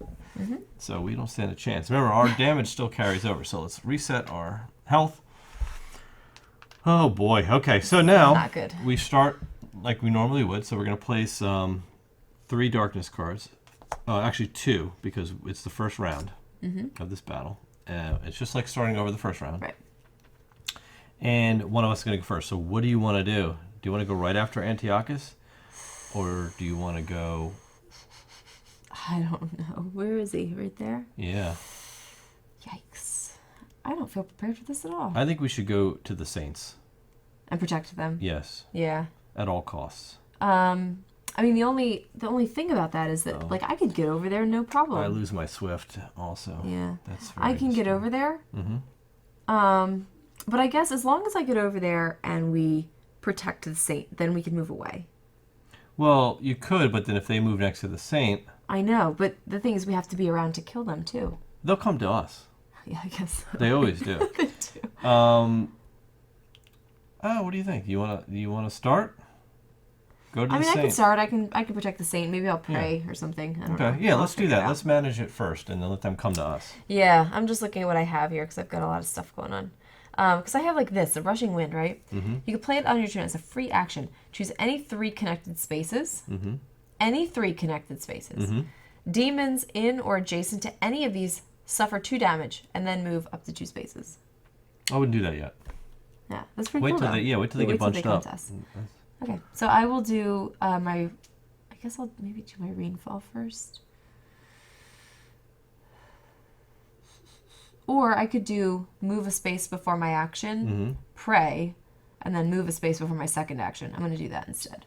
A: So we don't stand a chance. Remember, our damage still carries over. So let's reset our health. Oh boy. Okay, so now
B: Not good.
A: we start like we normally would. So we're going to place 3 darkness cards. Actually 2, because it's the first round of this battle. It's just like starting over the first round.
B: Right.
A: And one of us is going to go first. So what do you want to do? Do you want to go right after Antiochus? Or do you want to go...
B: I don't know. Where is he? Right there?
A: Yeah.
B: Yikes. I don't feel prepared for this at all.
A: I think we should go to the Saints.
B: And protect them.
A: Yes.
B: Yeah.
A: At all costs.
B: I mean, the only thing about that is that
A: Oh.
B: like I could get over there no problem.
A: I lose my Swift also.
B: Yeah.
A: That's
B: I can get over there. But I guess as long as I get over there and we protect the Saint, then we can move away.
A: Well, you could, but then if they move next to the Saint,
B: I know, but the thing is we have to be around to kill them too.
A: they'll come to us.
B: Yeah, I guess so.
A: They always do.
B: They do.
A: What do you think? You wanna start? Go to
B: I
A: the
B: mean,
A: saint.
B: I can start. I can protect the saint. Maybe I'll pray or something. I don't know.
A: Okay, yeah,
B: I'll
A: let's do
B: figure it
A: that.
B: out.
A: Let's manage it first, and then let them come to us.
B: Yeah, I'm just looking at what I have here because I've got a lot of stuff going on. Because I have like this, a rushing wind, right? Mm-hmm. You can play it on your turn as a free action. Choose any 3 connected spaces. Mm-hmm. Any 3 connected spaces. Mm-hmm. Demons in or adjacent to any of these suffer 2 damage and then move up to 2 spaces.
A: I wouldn't do that yet.
B: Yeah, that's pretty cool.
A: Wait till they get bunched up.
B: Okay, so I will do I guess I'll maybe do my rainfall first. Or I could do move a space before my action, pray, and then move a space before my second action. I'm going to do that instead.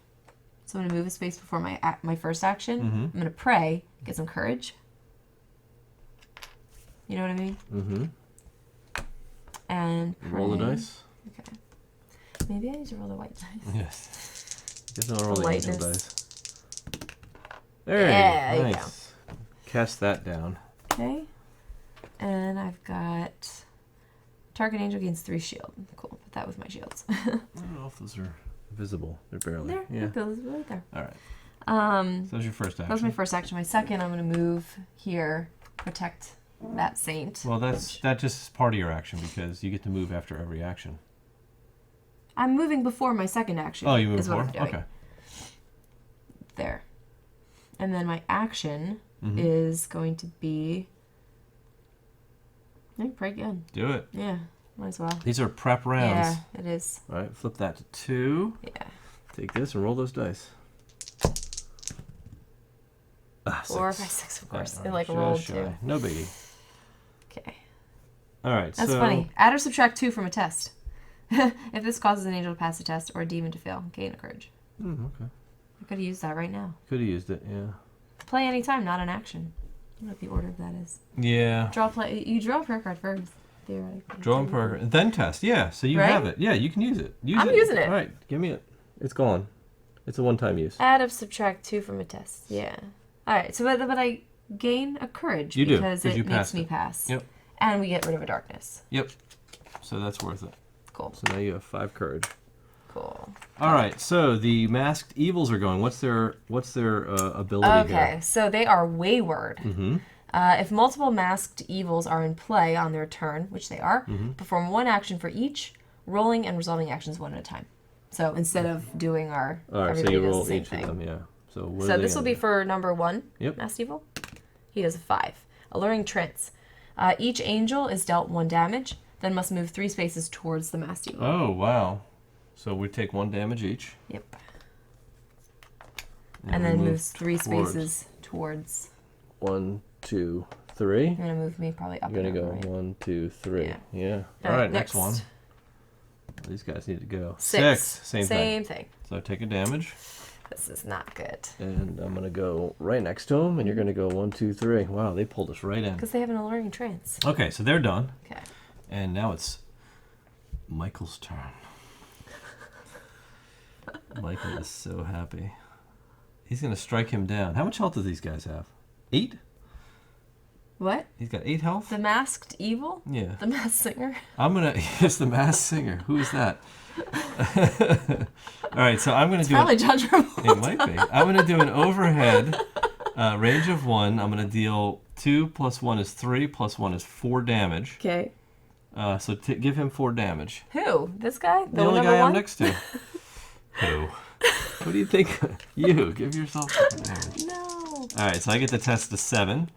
B: So I'm going to move a space before my first action. I'm going to pray, get some courage. You know what I mean? Mm-hmm. And pray.
A: Roll the dice.
B: Okay. Maybe I need to roll the white dice.
A: Yes. Guess I'll roll the angel dice.
B: There you go.
A: Cast that down.
B: Okay. And I've got target angel gains 3 shield. Cool. Put that with my shields.
A: I don't know if those are visible. They're barely.
B: There.
A: Yeah.
B: Those right there.
A: All right. So that was your first action.
B: That was my first action. My second, I'm going to move here, protect that saint.
A: Well, that just is part of your action because you get to move after every action.
B: I'm moving before my second action.
A: Oh, you move
B: before?
A: before? Okay.
B: There. And then my action is going to be... I can pray again.
A: Do it.
B: Yeah, might as well.
A: These are prep rounds.
B: Yeah, it is.
A: All right, flip that to 2.
B: Yeah.
A: Take this and roll those dice.
B: 4, 5, 6, of course. It like rolled 2.
A: No biggie.
B: Okay.
A: All right,
B: That's funny. Add or subtract 2 from a test. If this causes an angel to pass a test or a demon to fail, gain a courage.
A: Okay.
B: I could have used that right now.
A: Could have used it, yeah.
B: Play anytime, not an action. I don't know what the order of that is.
A: Yeah.
B: You draw a prayer card first, theoretically.
A: Draw a prayer card, then test. Yeah, so you have it. Yeah, you can use it.
B: I'm using it.
A: All right, give me it. It's gone. It's a one-time use.
B: Add or subtract 2 from a test. Yeah. All right. So, but I gain a courage because it makes me pass.
A: Yep.
B: And we get rid of a darkness.
A: Yep. So that's worth it.
B: Cool.
A: So now you have 5 courage.
B: Cool.
A: All right. So the masked evils are going. What's their ability here?
B: Okay. So they are wayward. Mm-hmm. If multiple masked evils are in play on their turn, which they are, perform 1 action for each, rolling and resolving actions 1 at a time. So instead of doing our...
A: All right, so you roll each of them, yeah. So
B: this will be for number 1,
A: yep.
B: masked evil. He does a 5. Alluring trance. Each angel is dealt 1 damage, then must move 3 spaces towards the masked evil.
A: Oh, wow. So we take 1 damage each.
B: Yep. And then moves 3 spaces towards...
A: 1, 2, 3.
B: You're going to move me probably up.
A: You're going to go
B: right?
A: 1, 2, 3. Yeah.
B: All
A: right, next one. These guys need to go.
B: 6.
A: Same thing. So take a damage.
B: This is not good.
A: And I'm going to go right next to them, and you're going to go 1, 2, 3. Wow, they pulled us right in.
B: Because they have an alluring trance.
A: Okay, so they're done.
B: Okay.
A: And now it's Michael's turn. Michael is so happy. He's going to strike him down. How much health do these guys have? 8?
B: What?
A: He's got 8 health?
B: The masked evil?
A: Yeah.
B: The masked singer?
A: I'm going to... It's the masked singer. Who is that? All right, so I'm going to do...
B: Probably John Travolta.
A: It might be. I'm going to do an overhead range of 1. I'm going to deal 2 plus 1 is 3 plus 1 is 4 damage.
B: Okay.
A: So give him 4 damage.
B: Who? This guy?
A: The only guy I'm next to. Who? What do you think? You. Give yourself 4 damage.
B: No.
A: All right, so I get to test the 7.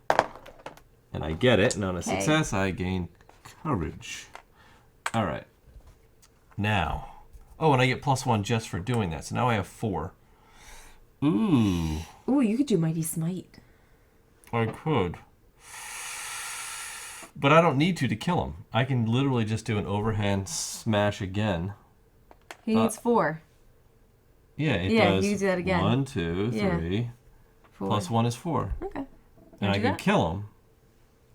A: And I get it. And on a success, I gain courage. All right. Now. Oh, and I get +1 just for doing that. So now I have 4. Ooh.
B: Ooh, you could do Mighty Smite.
A: I could. But I don't need to kill him. I can literally just do an overhand smash again.
B: He needs 4.
A: Yeah, it does.
B: Yeah, you can do that again.
A: 1, 2, 3.
B: 4.
A: +1 is 4.
B: Okay.
A: And I can kill him.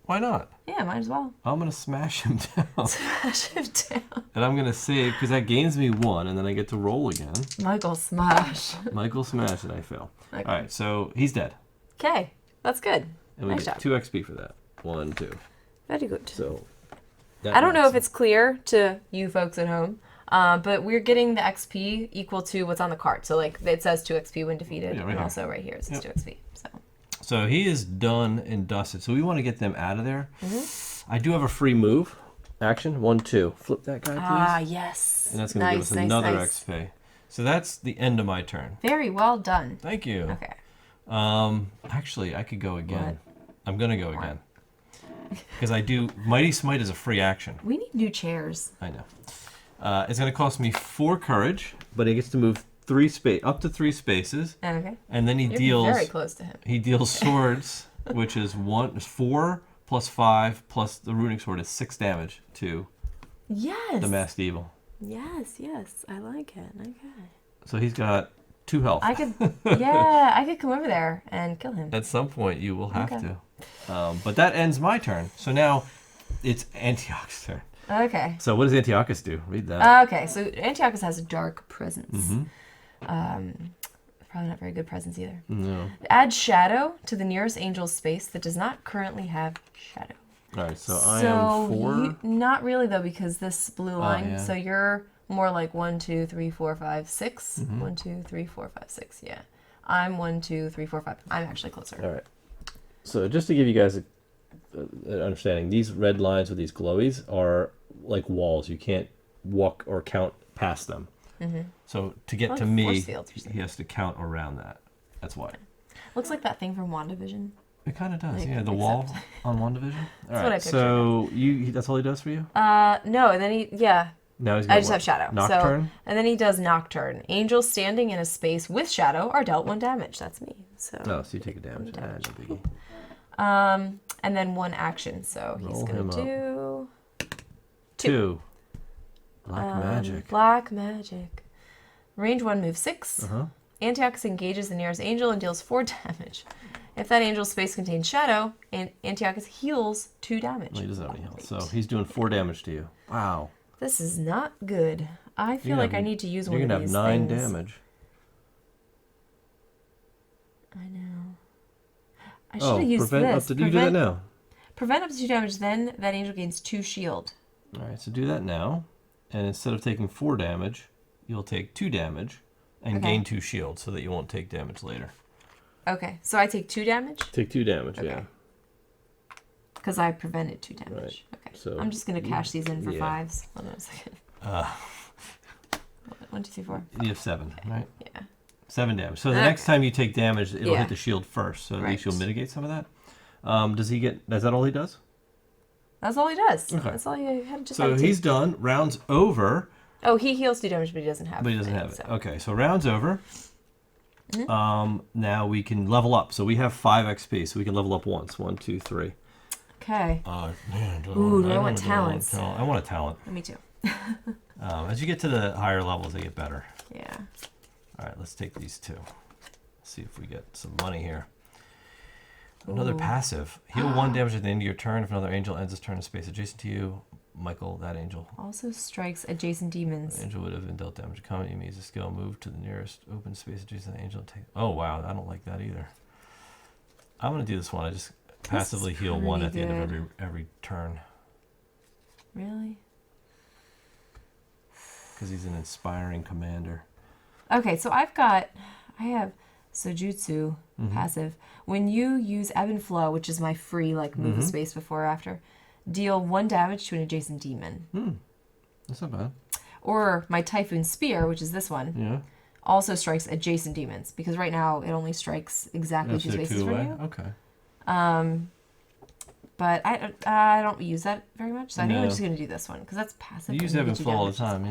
A: Why not?
B: Yeah, might as well.
A: I'm going to smash him down.
B: Smash him down.
A: And I'm going to save, because that gains me 1, and then I get to roll again.
B: Michael smash.
A: Michael smash, and I fail.
B: Okay.
A: All right, so he's dead.
B: Okay, that's good.
A: And we
B: nice
A: get
B: job.
A: 2 XP for that. 1, 2.
B: Very good.
A: So
B: I don't know if it's clear to you folks at home. But we're getting the XP equal to what's on the card. So like it says 2 XP when defeated,
A: Yeah, right
B: and
A: here.
B: also right here it says 2 XP.
A: So he is done and dusted. So we want to get them out of there. I do have a free move action. 1, 2. Flip that guy, please.
B: Ah, yes.
A: And that's going to give us another XP. So that's the end of my turn.
B: Very well done.
A: Thank you.
B: Okay.
A: Actually, I could go again. I'm going to go again. Because I do... Mighty Smite is a free action.
B: We need new chairs.
A: I know. It's going to cost me 4 courage, but he gets to move up to 3 spaces.
B: Okay.
A: And then
B: You're
A: deals...
B: very close to him.
A: He deals swords, which is 4 plus 5 plus the runic sword is 6 damage to
B: Yes.
A: the masked evil.
B: Yes, I like it. Okay.
A: So he's got 2 health.
B: I could come over there and kill him.
A: At some point, you will have to. But that ends my turn. So now it's Antiochus' turn.
B: Okay.
A: So what does Antiochus do? Read that.
B: Okay, so Antiochus has a dark presence. Probably not very good presence either.
A: No.
B: Add shadow to the nearest angel's space that does not currently have shadow.
A: All right, so I am 4.
B: Not really though, because this blue line.
A: yeah.
B: So you're more like 1, 2, 3, 4, 5, 6. 1, 2, 3, 4, 5, 6. Yeah. I'm 1, 2, 3, 4, 5. I'm actually closer.
A: All right. So just to give you guys an understanding, these red lines with these glowies are like walls. You can't walk or count past them. So to get to me, he has to count around that. That's why.
B: Looks like that thing from WandaVision.
A: It kind of does.
B: Like,
A: Yeah, the wall on WandaVision. All right.
B: What I
A: So that's all he does for you?
B: No, and then
A: Now he's got
B: I just have shadow.
A: Nocturne?
B: So, and then he does Nocturne. Angels standing in a space with shadow are dealt 1 damage. That's me. So.
A: Oh, so you take a damage. No biggie.
B: And then 1 action. So he's going to do
A: 2. Black magic.
B: Black magic. Range 1, move 6. Antiochus engages the nearest angel and deals 4 damage. If that angel's space contains shadow, Antiochus heals 2 damage.
A: Well, he doesn't have any health, so he's doing 4 damage to you. Wow.
B: This is not good. I feel like I need to use one of these things.
A: You're going to have 9 damage.
B: I know. I should have used this.
A: You do that now.
B: Prevent up to 2 damage, then that angel gains 2 shield.
A: All right, so do that now. And instead of taking 4 damage, you'll take 2 damage and gain 2 shield so that you won't take damage later.
B: Okay, so I take 2 damage?
A: Take 2 damage, yeah.
B: Because I prevented 2 damage.
A: Right.
B: Okay,
A: so
B: I'm just going to cash these in for 5s. Hold on a second. 1, 2, 3, 4.
A: You have 7, right?
B: Yeah.
A: 7 damage. So the next time you take damage, it'll hit the shield first, so at least you'll
B: Right.
A: mitigate some of that. Is that all he does?
B: That's all he does.
A: Okay.
B: That's all you had to
A: So he's done. Round's over.
B: Oh, he heals 2 damage, but he doesn't have it.
A: But he doesn't have it.
B: So.
A: Okay, so round's over. Now we can level up. So we have 5 XP, so we can level up once. 1, 2, 3.
B: Okay.
A: Man,
B: Ooh, do I want talents?
A: I want a talent.
B: Me too.
A: As you get to the higher levels, they get better.
B: Yeah.
A: All right, let's take these 2. See if we get some money here. Another passive. Heal 1 damage at the end of your turn. If another angel ends his turn in space adjacent to you, Michael, that angel.
B: Also strikes adjacent demons.
A: The angel would have been dealt damage. Comment, you may use a skill. Move to the nearest open space adjacent to the angel. Oh, wow. I don't like that either. I'm going to do this one. I just passively heal 1 at the end of every turn.
B: Really?
A: Because he's an inspiring commander.
B: Okay, so I have Sojutsu passive. When you use Ebb and Flow, which is my free move a space before or after, deal 1 damage to an adjacent demon.
A: That's not bad.
B: Or my Typhoon Spear, which is this one, also strikes adjacent demons, because right now it only strikes exactly 2 spaces from you.
A: Okay.
B: But I don't use that very much, so I think I'm just going to do this one, because that's passive.
A: You use Ebb and Flow all the time,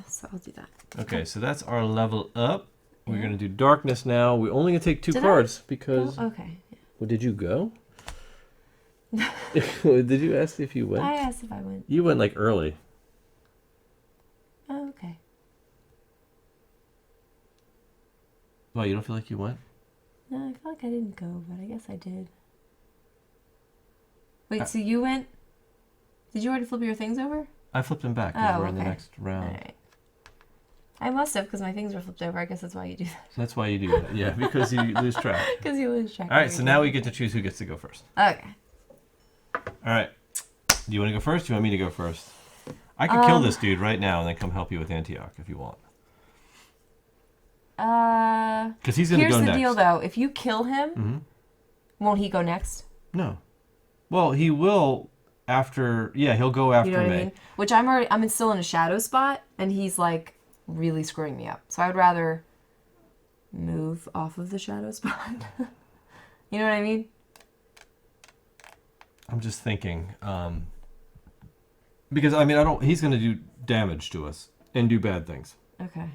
B: So I'll do that.
A: Okay, so that's our level up. We're going to do darkness now. We're only going to take 2 cards because...
B: Oh, okay.
A: Well, did you go? Did you ask if you went?
B: I asked if I went.
A: You went early.
B: Oh, okay.
A: Well, you don't feel like you went?
B: No, I feel like I didn't go, but I guess I did. Wait, so you went... Did you already flip your things over?
A: I flipped them back because we're in the
B: okay.
A: next round.
B: All right. I must have, because my things were flipped over. I guess that's why you do that.
A: So that's why you do that. Yeah, because you lose track.
B: Because you lose track.
A: All right, so now we get to choose who gets to go first.
B: Okay.
A: All right. Do you want to go first? Do you want me to go first? I could kill this dude right now and then come help you with Antioch if you want. Because he's going to go next.
B: Here's the deal, though. If you kill him, won't he go next?
A: No. Well, he will after... Yeah, he'll go after me.
B: You know what I mean? Which I'm still in a shadow spot, and he's, like, really screwing me up. So I would rather move off of the shadow spot. You know what I mean?
A: I'm just thinking... because, I mean, he's going to do damage to us and do bad things.
B: Okay.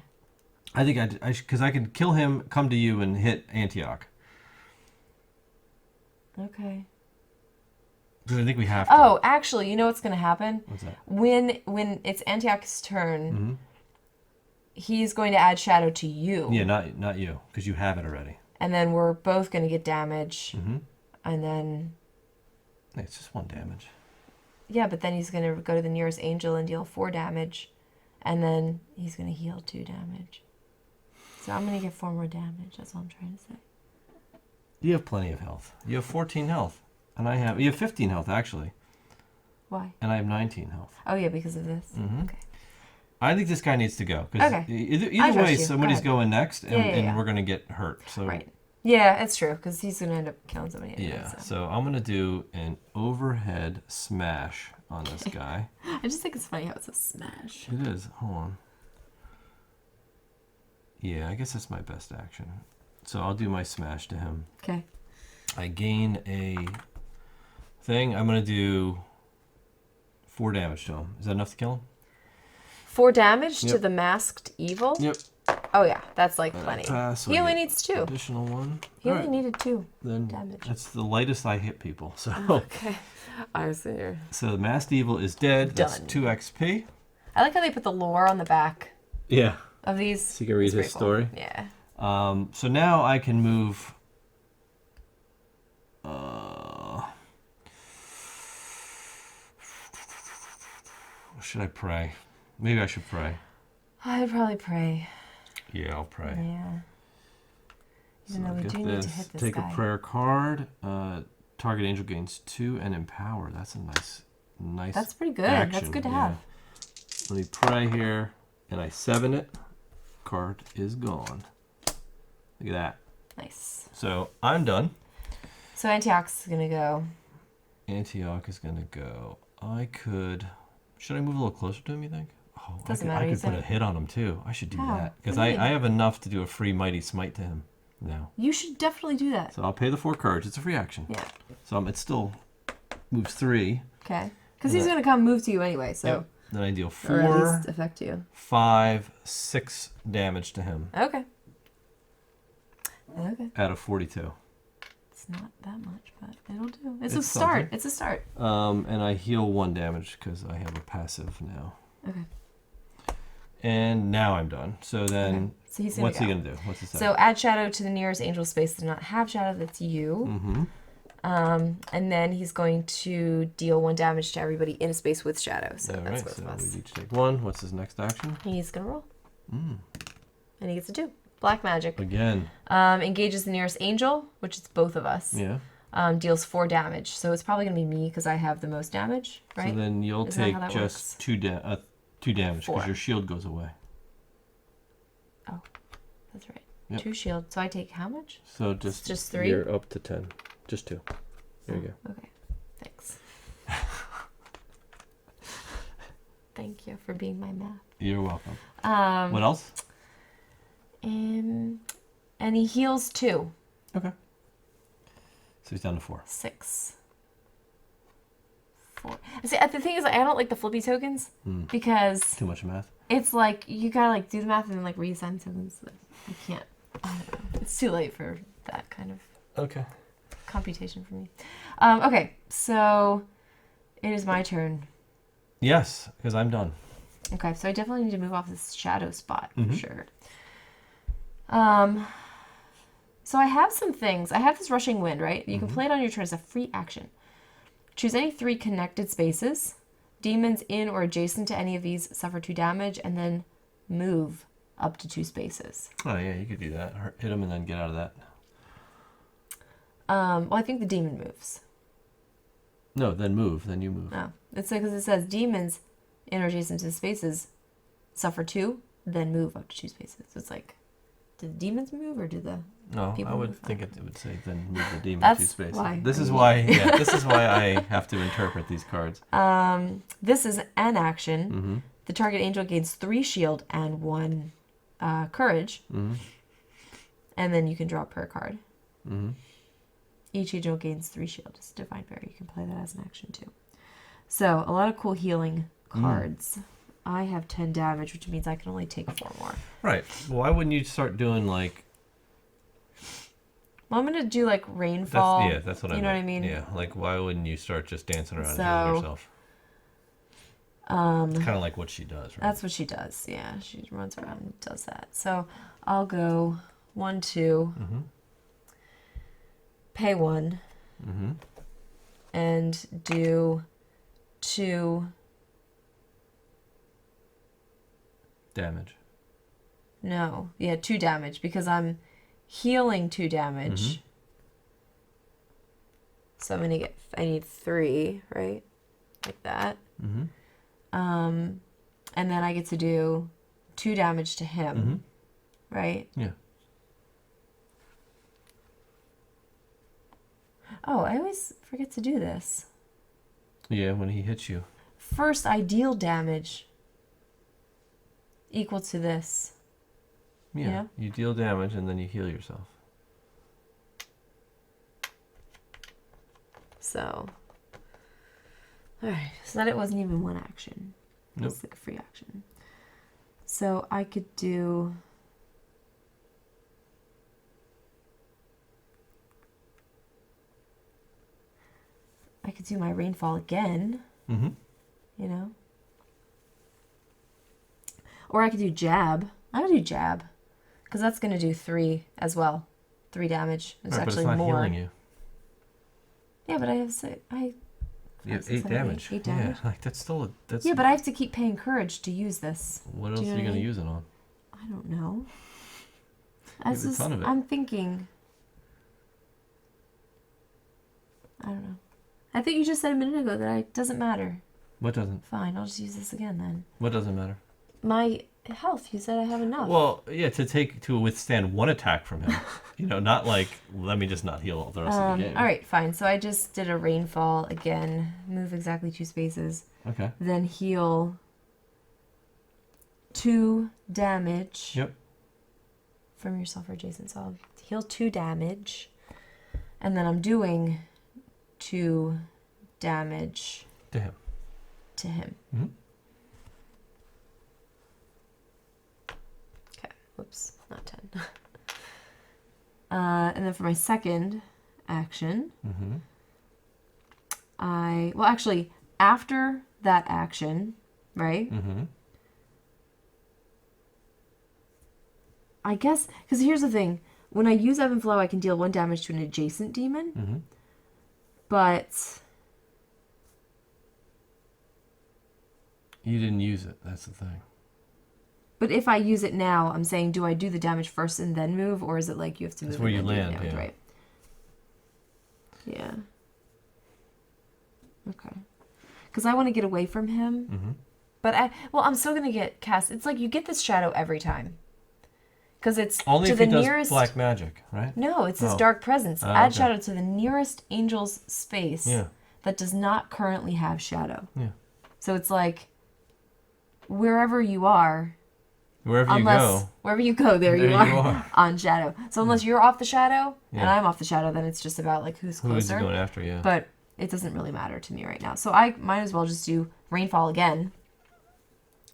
A: I think because I can kill him, come to you, and hit Antioch.
B: Okay.
A: Because I think we have to.
B: Oh, actually, you know what's going to happen?
A: What's that?
B: When it's Antioch's turn, he's going to add shadow to you.
A: Yeah, not you, because you have it already.
B: And then we're both going to get damage. And then...
A: Hey, it's just 1 damage.
B: Yeah, but then he's going to go to the nearest angel and deal 4 damage. And then he's going to heal 2 damage. So I'm going to get 4 more damage. That's all I'm trying to say.
A: You have plenty of health. You have 14 health. And you have 15 health, actually.
B: Why?
A: And I have 19 health.
B: Oh, yeah, because of this? Okay.
A: I think this guy needs to go.
B: Okay.
A: Either way, somebody's going next, and we're going to get hurt. So.
B: Right. Yeah, it's true, because he's going to end up killing somebody anyway.
A: Yeah, so I'm going to do an overhead smash on this guy.
B: I just think it's funny how it's a smash.
A: It is. Hold on. Yeah, I guess that's my best action. So I'll do my smash to him.
B: Okay.
A: I gain a thing. I'm going to do 4 damage to him. Is that enough to kill him?
B: 4 damage to the masked evil?
A: Yep.
B: Oh, yeah. That's like plenty.
A: So
B: he only needs 2.
A: Additional 1.
B: He only needed 2
A: then
B: damage.
A: That's the lightest I hit people. So.
B: Okay. I see.
A: So the masked evil is dead.
B: Done.
A: That's 2 XP.
B: I like how they put the lore on the back.
A: Yeah.
B: Of these.
A: So you can read his story.
B: Yeah.
A: So now I can move. Should I pray? Maybe I should pray.
B: I'd probably pray.
A: Yeah, I'll pray.
B: Yeah. Even though we do need to hit this
A: Take
B: guy.
A: a prayer card. Target angel gains 2 and empower. That's a nice.
B: That's pretty good.
A: Action.
B: That's good to have.
A: Let me pray here, and I 7 it. Card is gone. Look at that.
B: Nice.
A: So I'm done.
B: So Antiochus is gonna go.
A: Antioch is gonna go. Should I move a little closer to him, you think? Oh,
B: Doesn't matter.
A: I could put a hit on him too. I should do that. Because
B: What do
A: I
B: you mean?
A: have enough to do a free mighty smite to him now.
B: You should definitely do that.
A: So I'll pay the 4 cards. It's a free action.
B: Yeah.
A: So it still moves 3.
B: Okay. Because he's gonna come move to you anyway. So.
A: Yep. Then I deal
B: Or at
A: 4,
B: least affect you.
A: 5, 6 damage to him.
B: Okay. Okay.
A: Out of 42.
B: It's not that much, but it'll do. It's a start.
A: Something.
B: It's a start.
A: And I heal 1 damage because I have a passive now.
B: Okay.
A: And now I'm done. So then,
B: So he's
A: what's he gonna do? What's his
B: So add shadow to the nearest angel space that does not have shadow. That's you.
A: Mm-hmm.
B: And then he's going to deal 1 damage to everybody in a space with shadow. So
A: All
B: that's
A: right.
B: both
A: So
B: of us.
A: we each take 1. What's his next action?
B: He's gonna roll. And he gets a 2. Black magic.
A: Again.
B: Engages the nearest angel, which is both of us.
A: Yeah.
B: Deals 4 damage. So it's probably gonna be me because I have the most damage, right?
A: So then you'll
B: Isn't that
A: take
B: how that
A: just
B: works?
A: 2 damage
B: 4.
A: because your shield goes away.
B: Oh, that's right.
A: Yep.
B: 2 shield. So I take how much?
A: So just
B: 3?
A: You're up to 10. Just 2. There you go.
B: Okay. Thanks. Thank you for being my math.
A: You're welcome. What else?
B: And he heals 2.
A: Okay. So he's down to 4.
B: 6. 4. See, the thing is, I don't like the flippy tokens because
A: Too much math.
B: it's like you gotta like do the math and then like reassign tokens. You can't. I don't know. It's too late for that kind of
A: Okay.
B: computation for me. Okay, so it is my turn.
A: Yes, because I'm done.
B: Okay, so I definitely need to move off this shadow spot for sure. So I have some things. I have this rushing wind, right? You can play it on your turn as a free action. Choose any 3 connected spaces. Demons in or adjacent to any of these suffer 2 damage, and then move up to 2 spaces.
A: Oh yeah, you could do that. Hit him and then get out of that.
B: Well, I think the demon moves.
A: No, then move. Then you move.
B: Oh, it's because it says demons in or adjacent to the spaces suffer 2, then move up to 2 spaces. So it's like, do the demons move or do the
A: No,
B: people
A: I would
B: move?
A: think it would say then move the demon
B: That's
A: 2 spaces.
B: why.
A: This is why. Yeah, this is why I have to interpret these cards.
B: This is an action.
A: Mm-hmm.
B: The target angel gains 3 shield and 1 courage.
A: Mm-hmm.
B: And then you can draw per card.
A: Mm-hmm.
B: Each angel gains 3 shield. It's Divine Bear. You can play that as an action too. So, a lot of cool healing cards. I have 10 damage, which means I can only take 4 more.
A: Right. Well, why wouldn't you start doing like...
B: Well, I'm going to do like Rainfall.
A: That's what I mean.
B: You know what I mean?
A: Yeah, like why wouldn't you start just dancing around and
B: So,
A: healing yourself? It's kind of like what she does, right?
B: That's what she does. Yeah, she runs around and does that. So, I'll go 1, 2, pay 1, and do 2
A: damage.
B: No, yeah, 2 damage because I'm healing 2 damage. So I'm gonna I need 3, right? Like that. And then I get to do 2 damage to him, right?
A: Yeah.
B: Oh, I always forget to do this.
A: Yeah, when he hits you.
B: First, I deal damage equal to this.
A: Yeah. You deal damage and then you heal yourself.
B: So, alright, so that it wasn't even 1 action.
A: Nope.
B: It's like a free action. So I could do... I could do my Rainfall again, you know? Or I could do Jab. I would do Jab, because that's going to do 3 as well. 3 damage. It's
A: Right,
B: actually
A: but it's not
B: more.
A: healing you.
B: Yeah, but I have
A: You have 8 damage.
B: 8 damage.
A: Yeah, like that's still that's.
B: Yeah, but I have to keep paying courage to use this.
A: What else
B: you know
A: are you
B: what I
A: going to
B: mean?
A: use it on?
B: I don't know.
A: You have a ton of it.
B: I'm thinking. I don't know. I think you just said a minute ago that it doesn't matter.
A: What doesn't?
B: Fine, I'll just use this again then.
A: What doesn't matter?
B: My health, you said I have enough.
A: Well, yeah, to withstand 1 attack from him. Not like let me just not heal all the rest of the game.
B: All right, fine. So I just did a Rainfall again. Move exactly 2 spaces.
A: Okay.
B: Then heal 2 damage.
A: Yep.
B: From yourself or adjacent. So I'll heal 2 damage. And then I'm doing 2 damage
A: To him.
B: to him. Okay, whoops, not 10. And then for my second action, actually, after that action, right? I guess, because here's the thing. When I use Ebb and Flow, I can deal 1 damage to an adjacent demon. But...
A: You didn't use it. That's the thing.
B: But if I use it now, I'm saying, do I do the damage first and then move? Or is it like you have to move
A: That's where
B: and
A: you
B: then do the
A: land,
B: damage,
A: yeah.
B: right? Yeah. Okay. Because I want to get away from him. But I'm still going to get cast. It's like you get this shadow every time. Because it's
A: Only
B: to
A: if
B: the
A: he does
B: nearest...
A: black magic, right?
B: No, it's his
A: Oh.
B: dark presence.
A: Oh,
B: Add
A: okay.
B: shadow to the nearest angel's space that does not currently have shadow.
A: Yeah.
B: So it's like wherever you are,
A: Wherever
B: you go, there you are on shadow. So unless you're off the shadow and I'm off the shadow, then it's just about like who's
A: Who's
B: closer.
A: going after you?
B: But it doesn't really matter to me right now. So I might as well just do Rainfall again.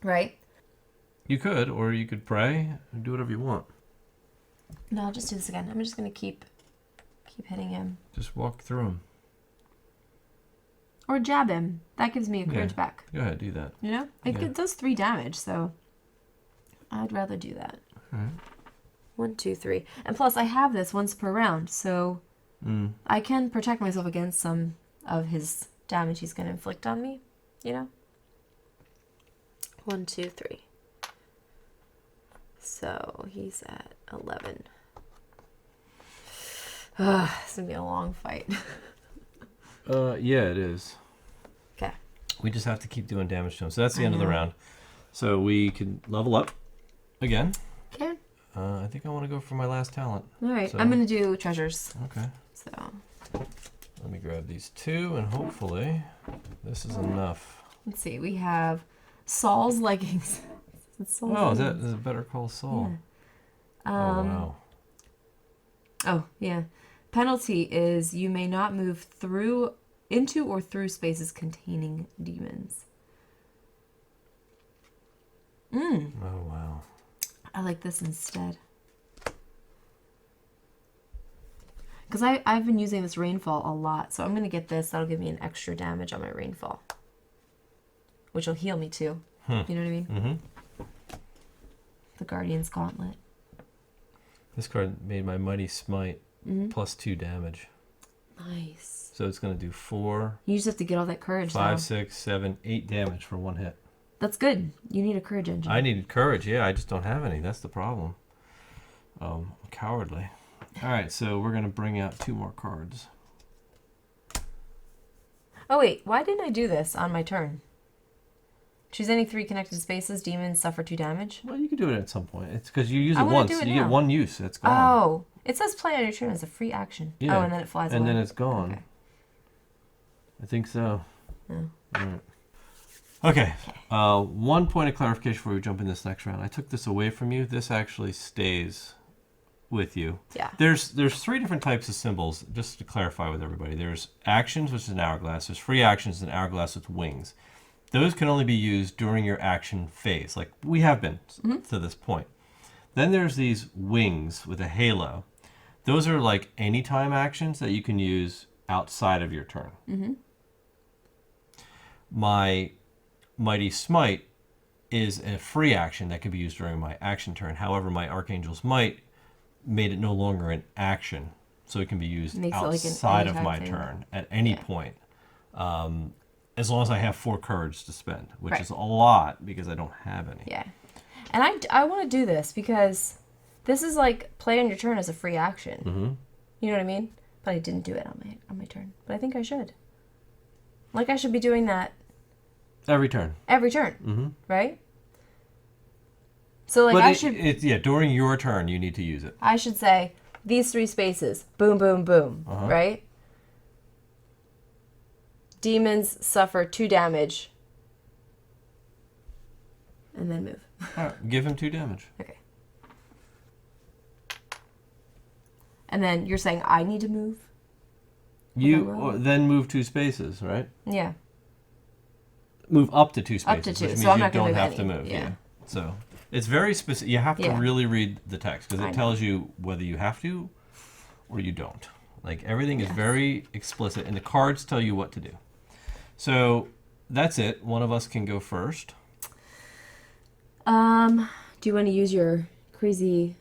B: Right?
A: You could, or you could pray and do whatever you want.
B: No, I'll just do this again. I'm just gonna keep hitting him.
A: Just walk through him.
B: Or jab him. That gives me a courage back.
A: Go ahead, do that.
B: You know? It does 3 damage, so I'd rather do that.
A: All right.
B: 1, 2, 3. And plus, I have this once per round, so I can protect myself against some of his damage he's going to inflict on me, you know? 1, 2, 3. So he's at 11. It's going to be a long fight.
A: Yeah, it is.
B: Okay.
A: We just have to keep doing damage to him. So that's the end of the round. So we can level up again.
B: Okay.
A: I think I want to go for my last talent.
B: All right.
A: So,
B: I'm going to do treasures.
A: Okay.
B: So.
A: Let me grab these 2, and hopefully this is enough.
B: Let's see. We have Saul's leggings. Saul's
A: oh,
B: leggings.
A: is that Better Call Saul?
B: Yeah.
A: Oh, wow.
B: Oh, yeah. Penalty is you may not move into or through spaces containing demons.
A: Oh, wow.
B: I like this instead. Because I've been using this rainfall a lot, so I'm going to get this. That'll give me an extra damage on my rainfall. Which will heal me too. You know what I mean?
A: Mm-hmm.
B: The Guardian's Gauntlet.
A: This card made my Mighty Smite plus 2 damage.
B: Nice.
A: So it's going to do 4.
B: You just have to get all that courage
A: 5,
B: though.
A: 6, 7, 8 damage for 1 hit.
B: That's good. You need a courage engine.
A: I needed courage. Yeah, I just don't have any. That's the problem. I'm cowardly. All right, so we're going to bring out 2 more cards.
B: Oh, wait. Why didn't I do this on my turn? Choose any 3 connected spaces. Demons suffer 2 damage.
A: Well, you can do it at some point. It's because you use it
B: I wanna
A: once.
B: do it
A: You
B: now.
A: get 1 use. It's gone.
B: Oh. It says play on your turn as a free action.
A: Yeah.
B: Oh, and then it flies away.
A: And then it's gone.
B: Okay.
A: I think so.
B: Yeah.
A: All right. Okay. 1 point of clarification before we jump in this next round. I took this away from you. This actually stays with you.
B: Yeah.
A: There's 3 different types of symbols, just to clarify with everybody. There's actions, which is an hourglass. There's free actions, an hourglass with wings. Those can only be used during your action phase, like we have been to this point. Then there's these wings with a halo. Those are like anytime actions that you can use outside of your turn. My Mighty Smite is a free action that can be used during my action turn. However, my Archangel's Might made it no longer an action, so it can be used
B: Makes it like an
A: outside of
B: anytime
A: my
B: thing.
A: turn at any point. As long as I have 4 courage to spend, which
B: Right.
A: is a lot because I don't have any.
B: Yeah. And I want to do this because this is like play on your turn as a free action. You know what I mean? But I didn't do it on my turn. But I think I should. Like I should be doing that
A: Every turn.
B: every turn, right? So like
A: But during your turn, you need to use it.
B: I should say these 3 spaces, boom, boom, boom, right? Demons suffer 2 damage, and then move.
A: All right, give him 2 damage.
B: Okay. And then you're saying I need to move?
A: Then move 2 spaces, right?
B: Yeah.
A: Move up to 2 spaces,
B: Up to 2,
A: which
B: so
A: means
B: I'm
A: you
B: not gonna
A: don't
B: move
A: have to
B: any.
A: move.
B: Yeah.
A: So it's very specific. You have to
B: Yeah.
A: really read the text because
B: I
A: it
B: know.
A: tells you whether you have to or you don't. Like everything is very explicit, and the cards tell you what to do. So that's it. One of us can go first.
B: Do you want to use your crazy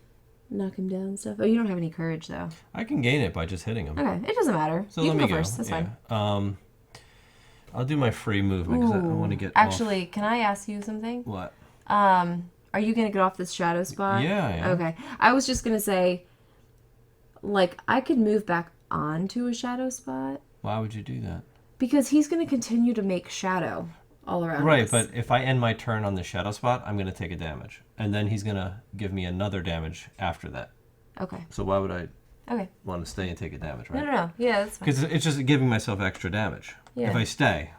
B: knock him down stuff? Oh, you don't have any courage though.
A: I can gain it by just hitting him.
B: Okay, it doesn't matter.
A: So
B: you
A: let
B: can
A: me
B: go first. That's fine.
A: I'll do my free movement because I want to get
B: Actually, can I ask you something?
A: off. What?
B: Are you gonna get off this shadow spot?
A: Yeah, I am.
B: Okay. I was just gonna say, like, I could move back onto a shadow spot
A: Why would you do that?
B: because he's gonna continue to make shadow all around
A: Right,
B: us.
A: but if I end my turn on the shadow spot, I'm going to take a damage. And then he's going to give me another damage after that.
B: Okay.
A: So why would I
B: Okay.
A: want to stay and take a damage, right?
B: No. Yeah, that's fine.
A: Because it's just giving myself extra damage
B: Yeah.
A: if I stay.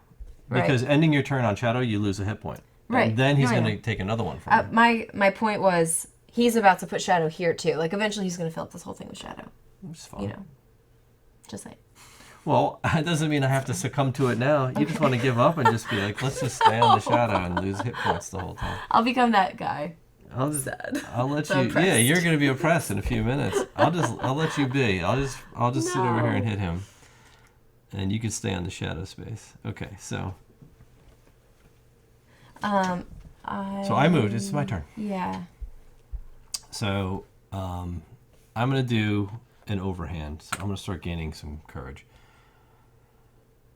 B: Right.
A: Because ending your turn on shadow, you lose a hit point.
B: Right.
A: And then he's
B: No, I
A: going to
B: know.
A: take another one from me.
B: My point was he's about to put shadow here too. Like eventually he's gonna fill up this whole thing with shadow.
A: Which is fine.
B: You know. Just saying.
A: Well, that doesn't mean I have to succumb to it now. You just want to give up and just be like, let's just stay on the shadow and lose hit points the whole time.
B: I'll become that guy.
A: I'll let
B: So
A: you.
B: oppressed.
A: Yeah, you're going to be oppressed in a few minutes. I'll let you be. I'll just sit over here and hit him, and you can stay on the shadow space. Okay, so. So I moved. It's my turn.
B: Yeah.
A: So I'm going to do an overhand. So I'm going to start gaining some courage.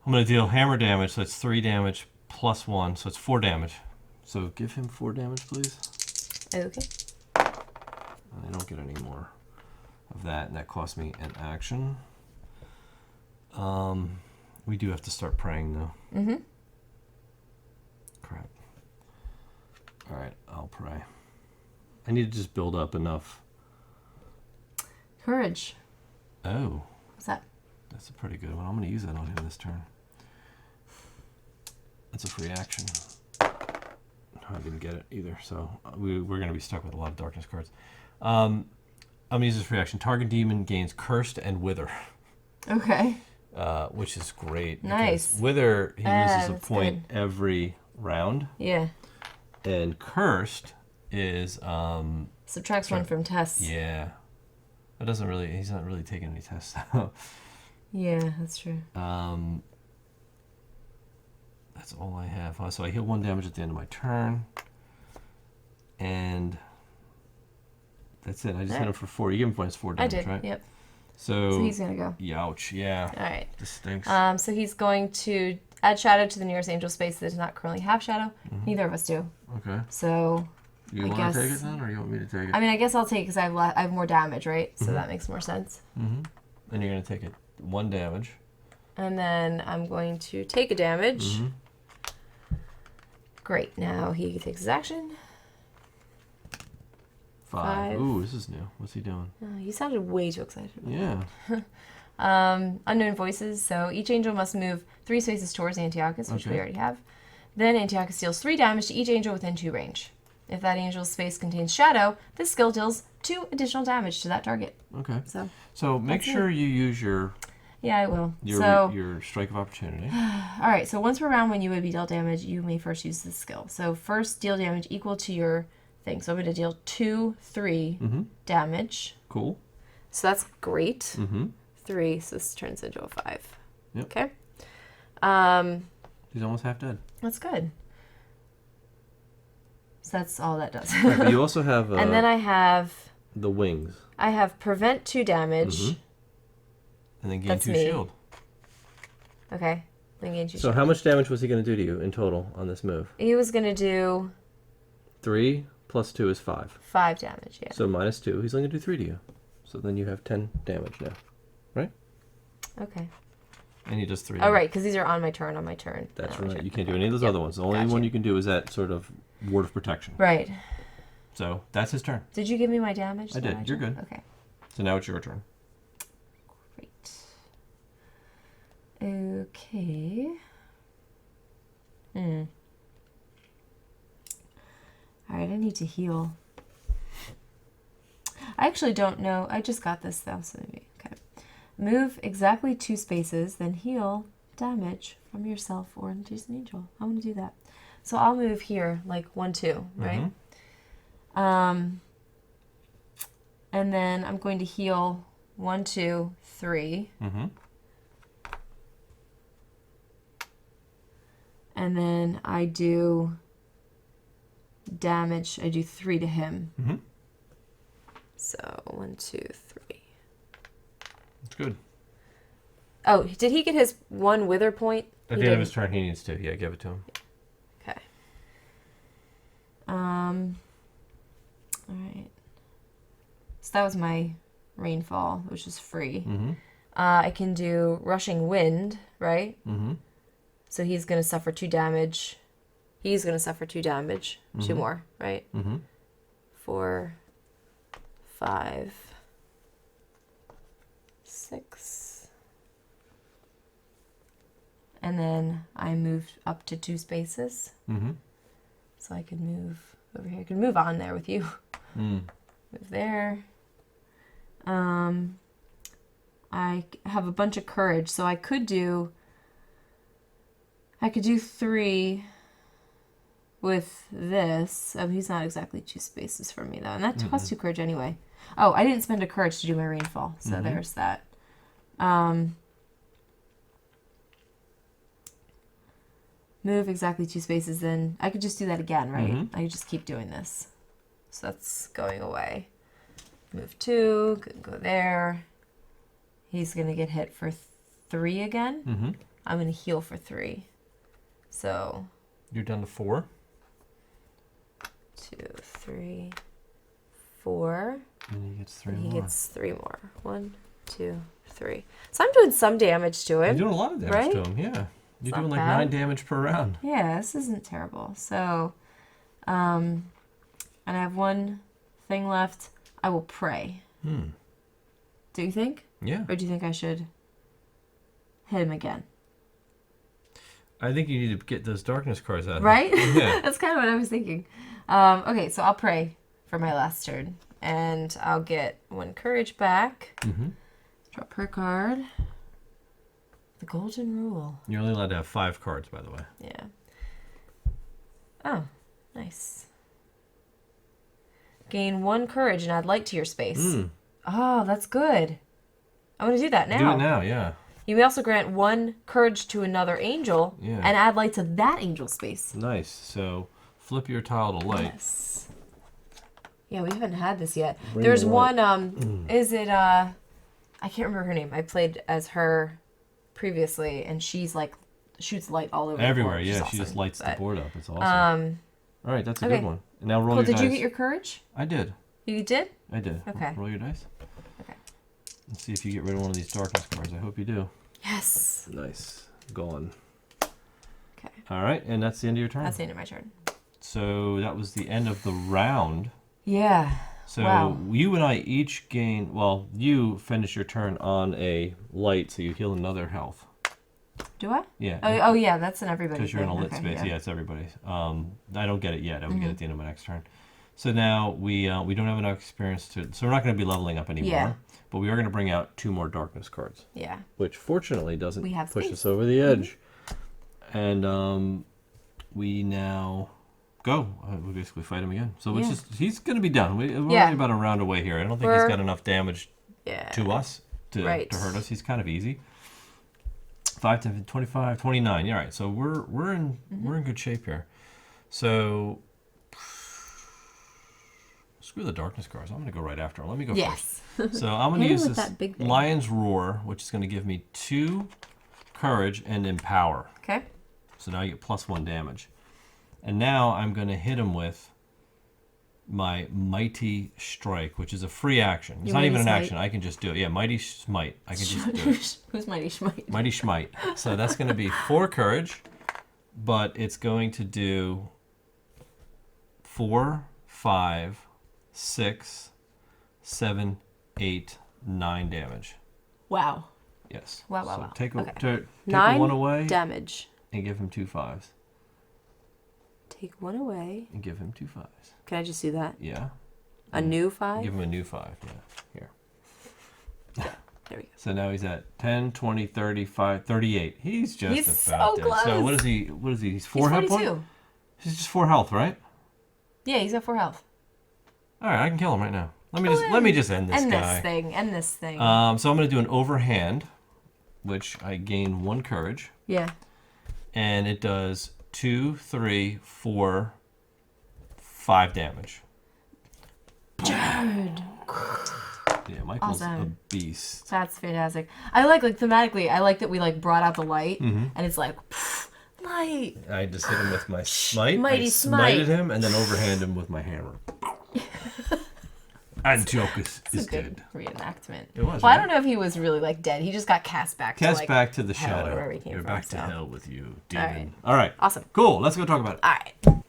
A: I'm going to deal hammer damage. So it's 3 damage plus 1. So it's 4 damage. So give him 4 damage, please.
B: Okay.
A: I don't get any more of that, and that cost me an action. We do have to start praying, though. I'll pray. I need to just build up enough.
B: Courage.
A: Oh.
B: What's that?
A: That's a pretty good one. I'm going to use that on him this turn. That's a free action. I didn't get it either, so we're going to be stuck with a lot of darkness cards. I'm going to use this free action. Target demon gains Cursed and Wither.
B: Okay.
A: Which is great.
B: Nice.
A: Wither, he loses a
B: that's
A: point every round.
B: Yeah.
A: And Cursed is...
B: Subtracts one from tests.
A: Yeah. That doesn't really... He's not really taking any tests.
B: Yeah, that's true.
A: That's all I have. So I heal 1 damage at the end of my turn. And that's it. I just hit him for 4. You give him points 4 damage,
B: I did,
A: right?
B: Yep.
A: So
B: he's going to go.
A: Ouch, yeah.
B: All right.
A: This stinks.
B: So he's going to add shadow to the nearest angel space that does not currently have shadow. Neither of us do.
A: Okay.
B: So
A: You want to take it then, or you want me to take it?
B: I mean, I guess I'll take it because I have more damage, right? So that makes more sense.
A: And you're going to take it 1 damage.
B: And then I'm going to take a damage. Great. Now he takes his action.
A: 5. Ooh, this is new. What's he doing?
B: Oh, you sounded way too excited.
A: Yeah.
B: Unknown voices. So each angel must move 3 spaces towards Antiochus, which we already have. Then Antiochus deals 3 damage to each angel within 2 range. If that angel's space contains shadow, this skill deals 2 additional damage to that target.
A: Okay.
B: So
A: make sure you use your...
B: Yeah, I will.
A: Your strike of opportunity.
B: All right, so once per round when you would be dealt damage, you may first use this skill. So first deal damage equal to your thing. So I'm going to deal 3 damage.
A: Cool.
B: So that's great. 3, so this turns into a 5.
A: Yep.
B: Okay.
A: He's almost half dead.
B: That's good. So that's all that does.
A: Right, but you also have...
B: and then I have...
A: the wings.
B: I have prevent 2 damage.
A: And then gain 2 shield.
B: Okay. Then gain 2
A: So
B: shield.
A: how much damage was he going to do to you in total on this move?
B: He was going to do...
A: 3 plus 2 is 5.
B: 5 damage, yeah.
A: So minus 2. He's only going to do 3 to you. So then you have 10 damage now. Right?
B: Okay.
A: And he does 3.
B: Oh, right, because these are on my turn,
A: That's
B: my
A: right.
B: turn.
A: You can't do any of those other ones. The only one you can do is that sort of ward of protection.
B: Right.
A: So that's his turn.
B: Did you give me my damage?
A: I did. You're good.
B: Okay.
A: So now it's your turn.
B: Great. Okay. All right, I need to heal. I actually don't know. I just got this though, so maybe. Okay. Move exactly 2 spaces, then heal damage from yourself or an adjacent angel. I want to do that. So I'll move here, like 1, 2, right? And then I'm going to heal 1, 2, 3. And then I do damage. I do 3 to him. So 1, 2, 3.
A: That's good.
B: Oh, did he get his 1 wither point?
A: At the end of his turn, he needs to. Yeah, give it to him.
B: Okay. All right. So that was my rainfall, which is free. I can do rushing wind, right? So he's going to suffer 2 damage. He's going to suffer 2 damage. 2 more, right? 4, 5, 6. And then I moved up to 2 spaces. So I can move over here. I can move on there with you. Move there. I have a bunch of courage, so I could do 3 with this. Oh, he's not exactly 2 spaces from me though, and that costs 2 courage anyway. Oh, I didn't spend a courage to do my rainfall, so there's that. Move exactly 2 spaces, then I could just do that again, right? I could just keep doing this. So that's going away. Move 2, go there. He's going to get hit for 3 again. I'm going to heal for 3. So...
A: You're down to 4.
B: 2, 3, 4.
A: And he gets 3
B: and
A: more.
B: He gets 3 more. 1, 2, 3. So I'm doing some damage to him.
A: You're doing a lot of damage to him, yeah. You're doing like 9 damage per round.
B: Yeah, this isn't terrible. So, and I have one thing left, I will pray. Do you think?
A: Yeah.
B: Or do you think I should hit him again?
A: I think you need to get those darkness cards out.
B: Right?
A: Yeah.
B: That's kind of what I was thinking. Okay, so I'll pray for my last turn. And I'll get 1 courage back.
A: Mm-hmm.
B: Draw per card. The golden rule.
A: You're only allowed to have 5 cards, by the way.
B: Yeah. Oh, nice. Gain 1 courage and add light to your space. Oh, that's good. I'm going to do that now.
A: Do it now, yeah.
B: You may also grant 1 courage to another angel and add light to that angel's space.
A: Nice. So flip your tile to light.
B: Yes. Yeah, we haven't had this yet.
A: Bring
B: There's
A: the
B: one,
A: light.
B: is it, I can't remember her name. I played as her previously, and she's like, shoots light all over
A: Everywhere,
B: the board.
A: yeah.
B: She's
A: She just
B: awesome.
A: lights the board up. It's awesome. All right, that's a good one. And now roll
B: Cool.
A: your dice.
B: Did you get your courage?
A: I did.
B: You did?
A: I did.
B: Okay.
A: Roll your dice.
B: Okay.
A: Let's see if you get rid of one of these darkness cards. I hope you do.
B: Yes.
A: Nice. Gone.
B: Okay.
A: All right, and that's the end of your turn.
B: That's the end of my turn.
A: So that was the end of the round.
B: Yeah.
A: So
B: wow.
A: you and I each gain, well, you finish your turn on a light, so you heal another health.
B: Do I?
A: Yeah.
B: Oh yeah, that's in everybody.
A: Because you're in a lit space. Yeah, it's everybody's. I don't get it yet. I would get it at the end of my next turn. So now we don't have enough experience to, so we're not going to be leveling up anymore.
B: Yeah.
A: But we are going to bring out 2 more darkness cards.
B: Yeah.
A: Which fortunately doesn't
B: We have
A: push
B: space.
A: us over the edge. And we now go. We basically fight him again. So it's just, he's going to be done. We're only about a round away here. I don't think he's got enough damage to us to hurt us. He's kind of easy. 5, 10, 25, 29. Yeah, all right. So we're in good shape here. So screw the darkness cards. I'm going to go right after him. Let me go first. So I'm going to use this Lion's Roar, which is going to give me 2 courage and empower.
B: Okay.
A: So now I get +1 damage. And now I'm going to hit him with my Mighty Strike, which is a free action. It's not even an action. I can just do it. Yeah, Mighty Smite. I can just do it.
B: Who's Mighty Smite?
A: Mighty Smite. So that's going to be 4 courage, but it's going to do 4, 5, 6, 7, 8, 9 damage.
B: Wow.
A: Yes.
B: Wow,
A: so
B: wow.
A: Take
B: Okay.
A: a
B: 9
A: 1 away
B: damage.
A: and give him 2 5s.
B: Take 1 away.
A: And give him 2 5s.
B: Can I just do that?
A: Yeah.
B: A new 5?
A: Give him a new 5. Yeah. Here.
B: There we go.
A: So now he's at 10, 20, 35, 38. He's just
B: He's
A: about
B: so
A: dead.
B: close.
A: So what is he? He's 4
B: He's
A: hit
B: 42.
A: points? He's just 4 health, right?
B: Yeah, he's got 4 health.
A: All right, I can kill him right now. Let me just end this guy.
B: End this thing.
A: So I'm going to do an overhand, which I gain 1 courage.
B: Yeah.
A: And it does 2, 3, 4, 5 damage.
B: Dude.
A: Yeah, Michael's
B: Awesome.
A: a beast.
B: That's fantastic. I like thematically, I like that we brought out the light and it's like light.
A: I just hit him with my smite.
B: Mighty
A: I
B: smite.
A: smited him and then overhand him with my hammer. Antiochus
B: It's
A: is
B: a good
A: dead.
B: reenactment.
A: It was.
B: Well, I
A: right?
B: don't know if he was really like dead. He just got cast back.
A: Cast
B: to,
A: back to the
B: hell or
A: shadow.
B: wherever he came
A: You're
B: from,
A: back to
B: so.
A: hell with you,
B: All
A: demon.
B: right.
A: All right.
B: Awesome.
A: Cool. Let's go talk about it.
B: All right.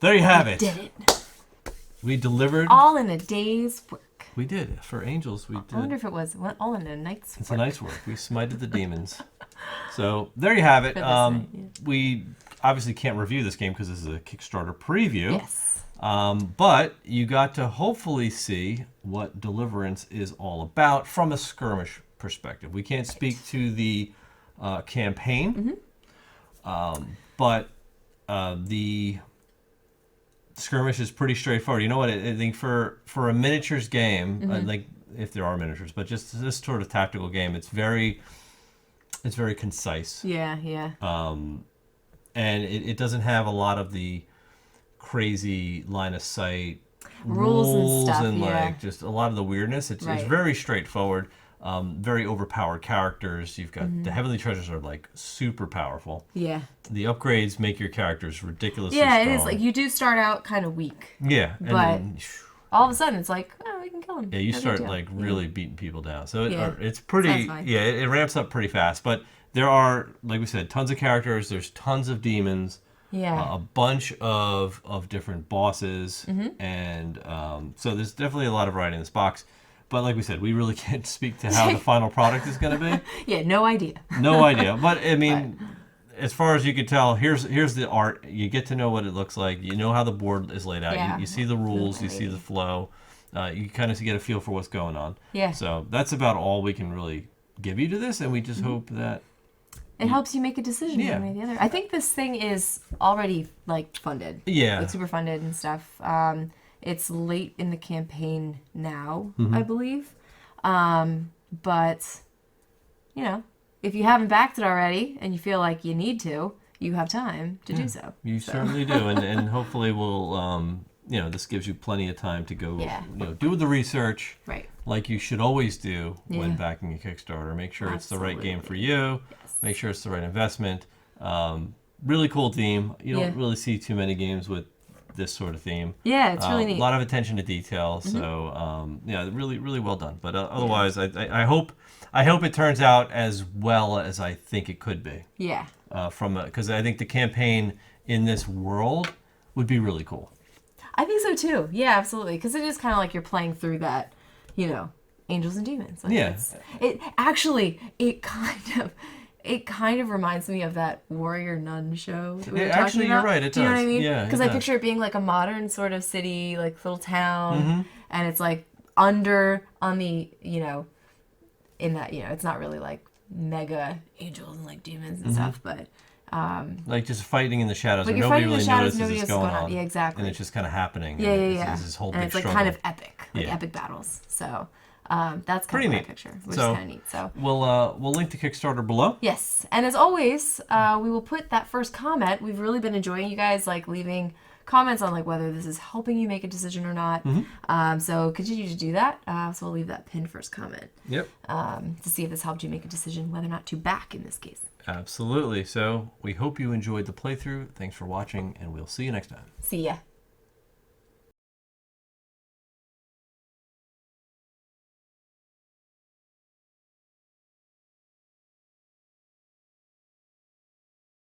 A: There you have it.
B: Did it.
A: We delivered.
B: All in a day's work.
A: We did. For angels, we did.
B: I wonder if it was all in a night's work.
A: It's a night's work. We smited the demons. So there you have it.
B: For this night, yeah.
A: We obviously can't review this game because this is a Kickstarter preview.
B: Yes.
A: But you got to hopefully see what Deliverance is all about from a skirmish perspective. We can't speak to the campaign, but the skirmish is pretty straightforward. You know what? I think for a miniatures game, like if there are miniatures, but just this sort of tactical game, it's very concise.
B: Yeah, yeah.
A: And it doesn't have a lot of the crazy line of sight
B: Rules and stuff,
A: like just a lot of the weirdness. It's very straightforward. Very overpowered characters. You've got the heavenly treasures are like super powerful.
B: Yeah.
A: The upgrades make your characters ridiculously
B: Yeah,
A: strong.
B: it is. Like you do start out kind of weak.
A: Yeah, and
B: but
A: then,
B: all of a sudden it's like, oh, we can kill him.
A: yeah, you
B: No big
A: start
B: deal.
A: like really beating people down. So it's
B: Sounds
A: pretty.
B: fine.
A: Yeah, it ramps up pretty fast. But there are, like we said, tons of characters. There's tons of demons.
B: Yeah.
A: a bunch of different bosses, and so there's definitely a lot of variety in this box. But like we said, we really can't speak to how the final product is going to be.
B: Yeah, no idea.
A: No idea. But I mean, as far as you can tell, here's the art. You get to know what it looks like. You know how the board is laid out.
B: Yeah.
A: You see the rules. You see the flow. You kind of get a feel for what's going on.
B: Yeah.
A: So that's about all we can really give you to this, and we just hope that
B: it helps you make a decision one way or the other. I think this thing is already like funded.
A: Yeah.
B: Like super funded and stuff. It's late in the campaign now, I believe. But you know, if you haven't backed it already and you feel like you need to, you have time to do so.
A: You certainly do, and hopefully we'll this gives you plenty of time to go do the research
B: Right.
A: like you should always do when backing a Kickstarter. Make sure it's the right game for you.
B: Yes.
A: Make sure it's the right investment. Really cool theme. You don't really see too many games with this sort of theme.
B: Yeah, it's really neat.
A: A lot of attention to detail. So really, really well done. But otherwise, I hope it turns out as well as I think it could be.
B: Yeah.
A: Because I think the campaign in this world would be really cool.
B: I think so too. Yeah, absolutely. Because it is kind of like you're playing through that, angels and demons. Like It kind of reminds me of that Warrior Nun show that we were talking about.
A: You're right. It does.
B: Do you know what I mean?
A: Yeah.
B: Because I picture it being like a modern sort of city, like little town, and it's like on the, in that, it's not really like mega angels and like demons and stuff, but
A: like just fighting in the shadows.
B: like
A: Where
B: you're
A: nobody
B: fighting in
A: really
B: the shadows,
A: notices
B: nobody knows
A: it's
B: what's
A: going on.
B: Yeah, exactly.
A: And it's just kind of happening.
B: Yeah.
A: It's this whole
B: and
A: big
B: it's like
A: struggle.
B: kind of epic, like epic battles. So that's kind of my picture, which is kind of neat. So
A: we'll link to Kickstarter below.
B: yes, and as always, we will put that first comment. We've really been enjoying you guys like leaving comments on like whether this is helping you make a decision or not. So continue to do that. So we'll leave that pinned first comment.
A: Yep.
B: To see if this helped you make a decision whether or not to back in this case.
A: Absolutely. So we hope you enjoyed the playthrough. Thanks for watching, and we'll see you next time.
B: See ya.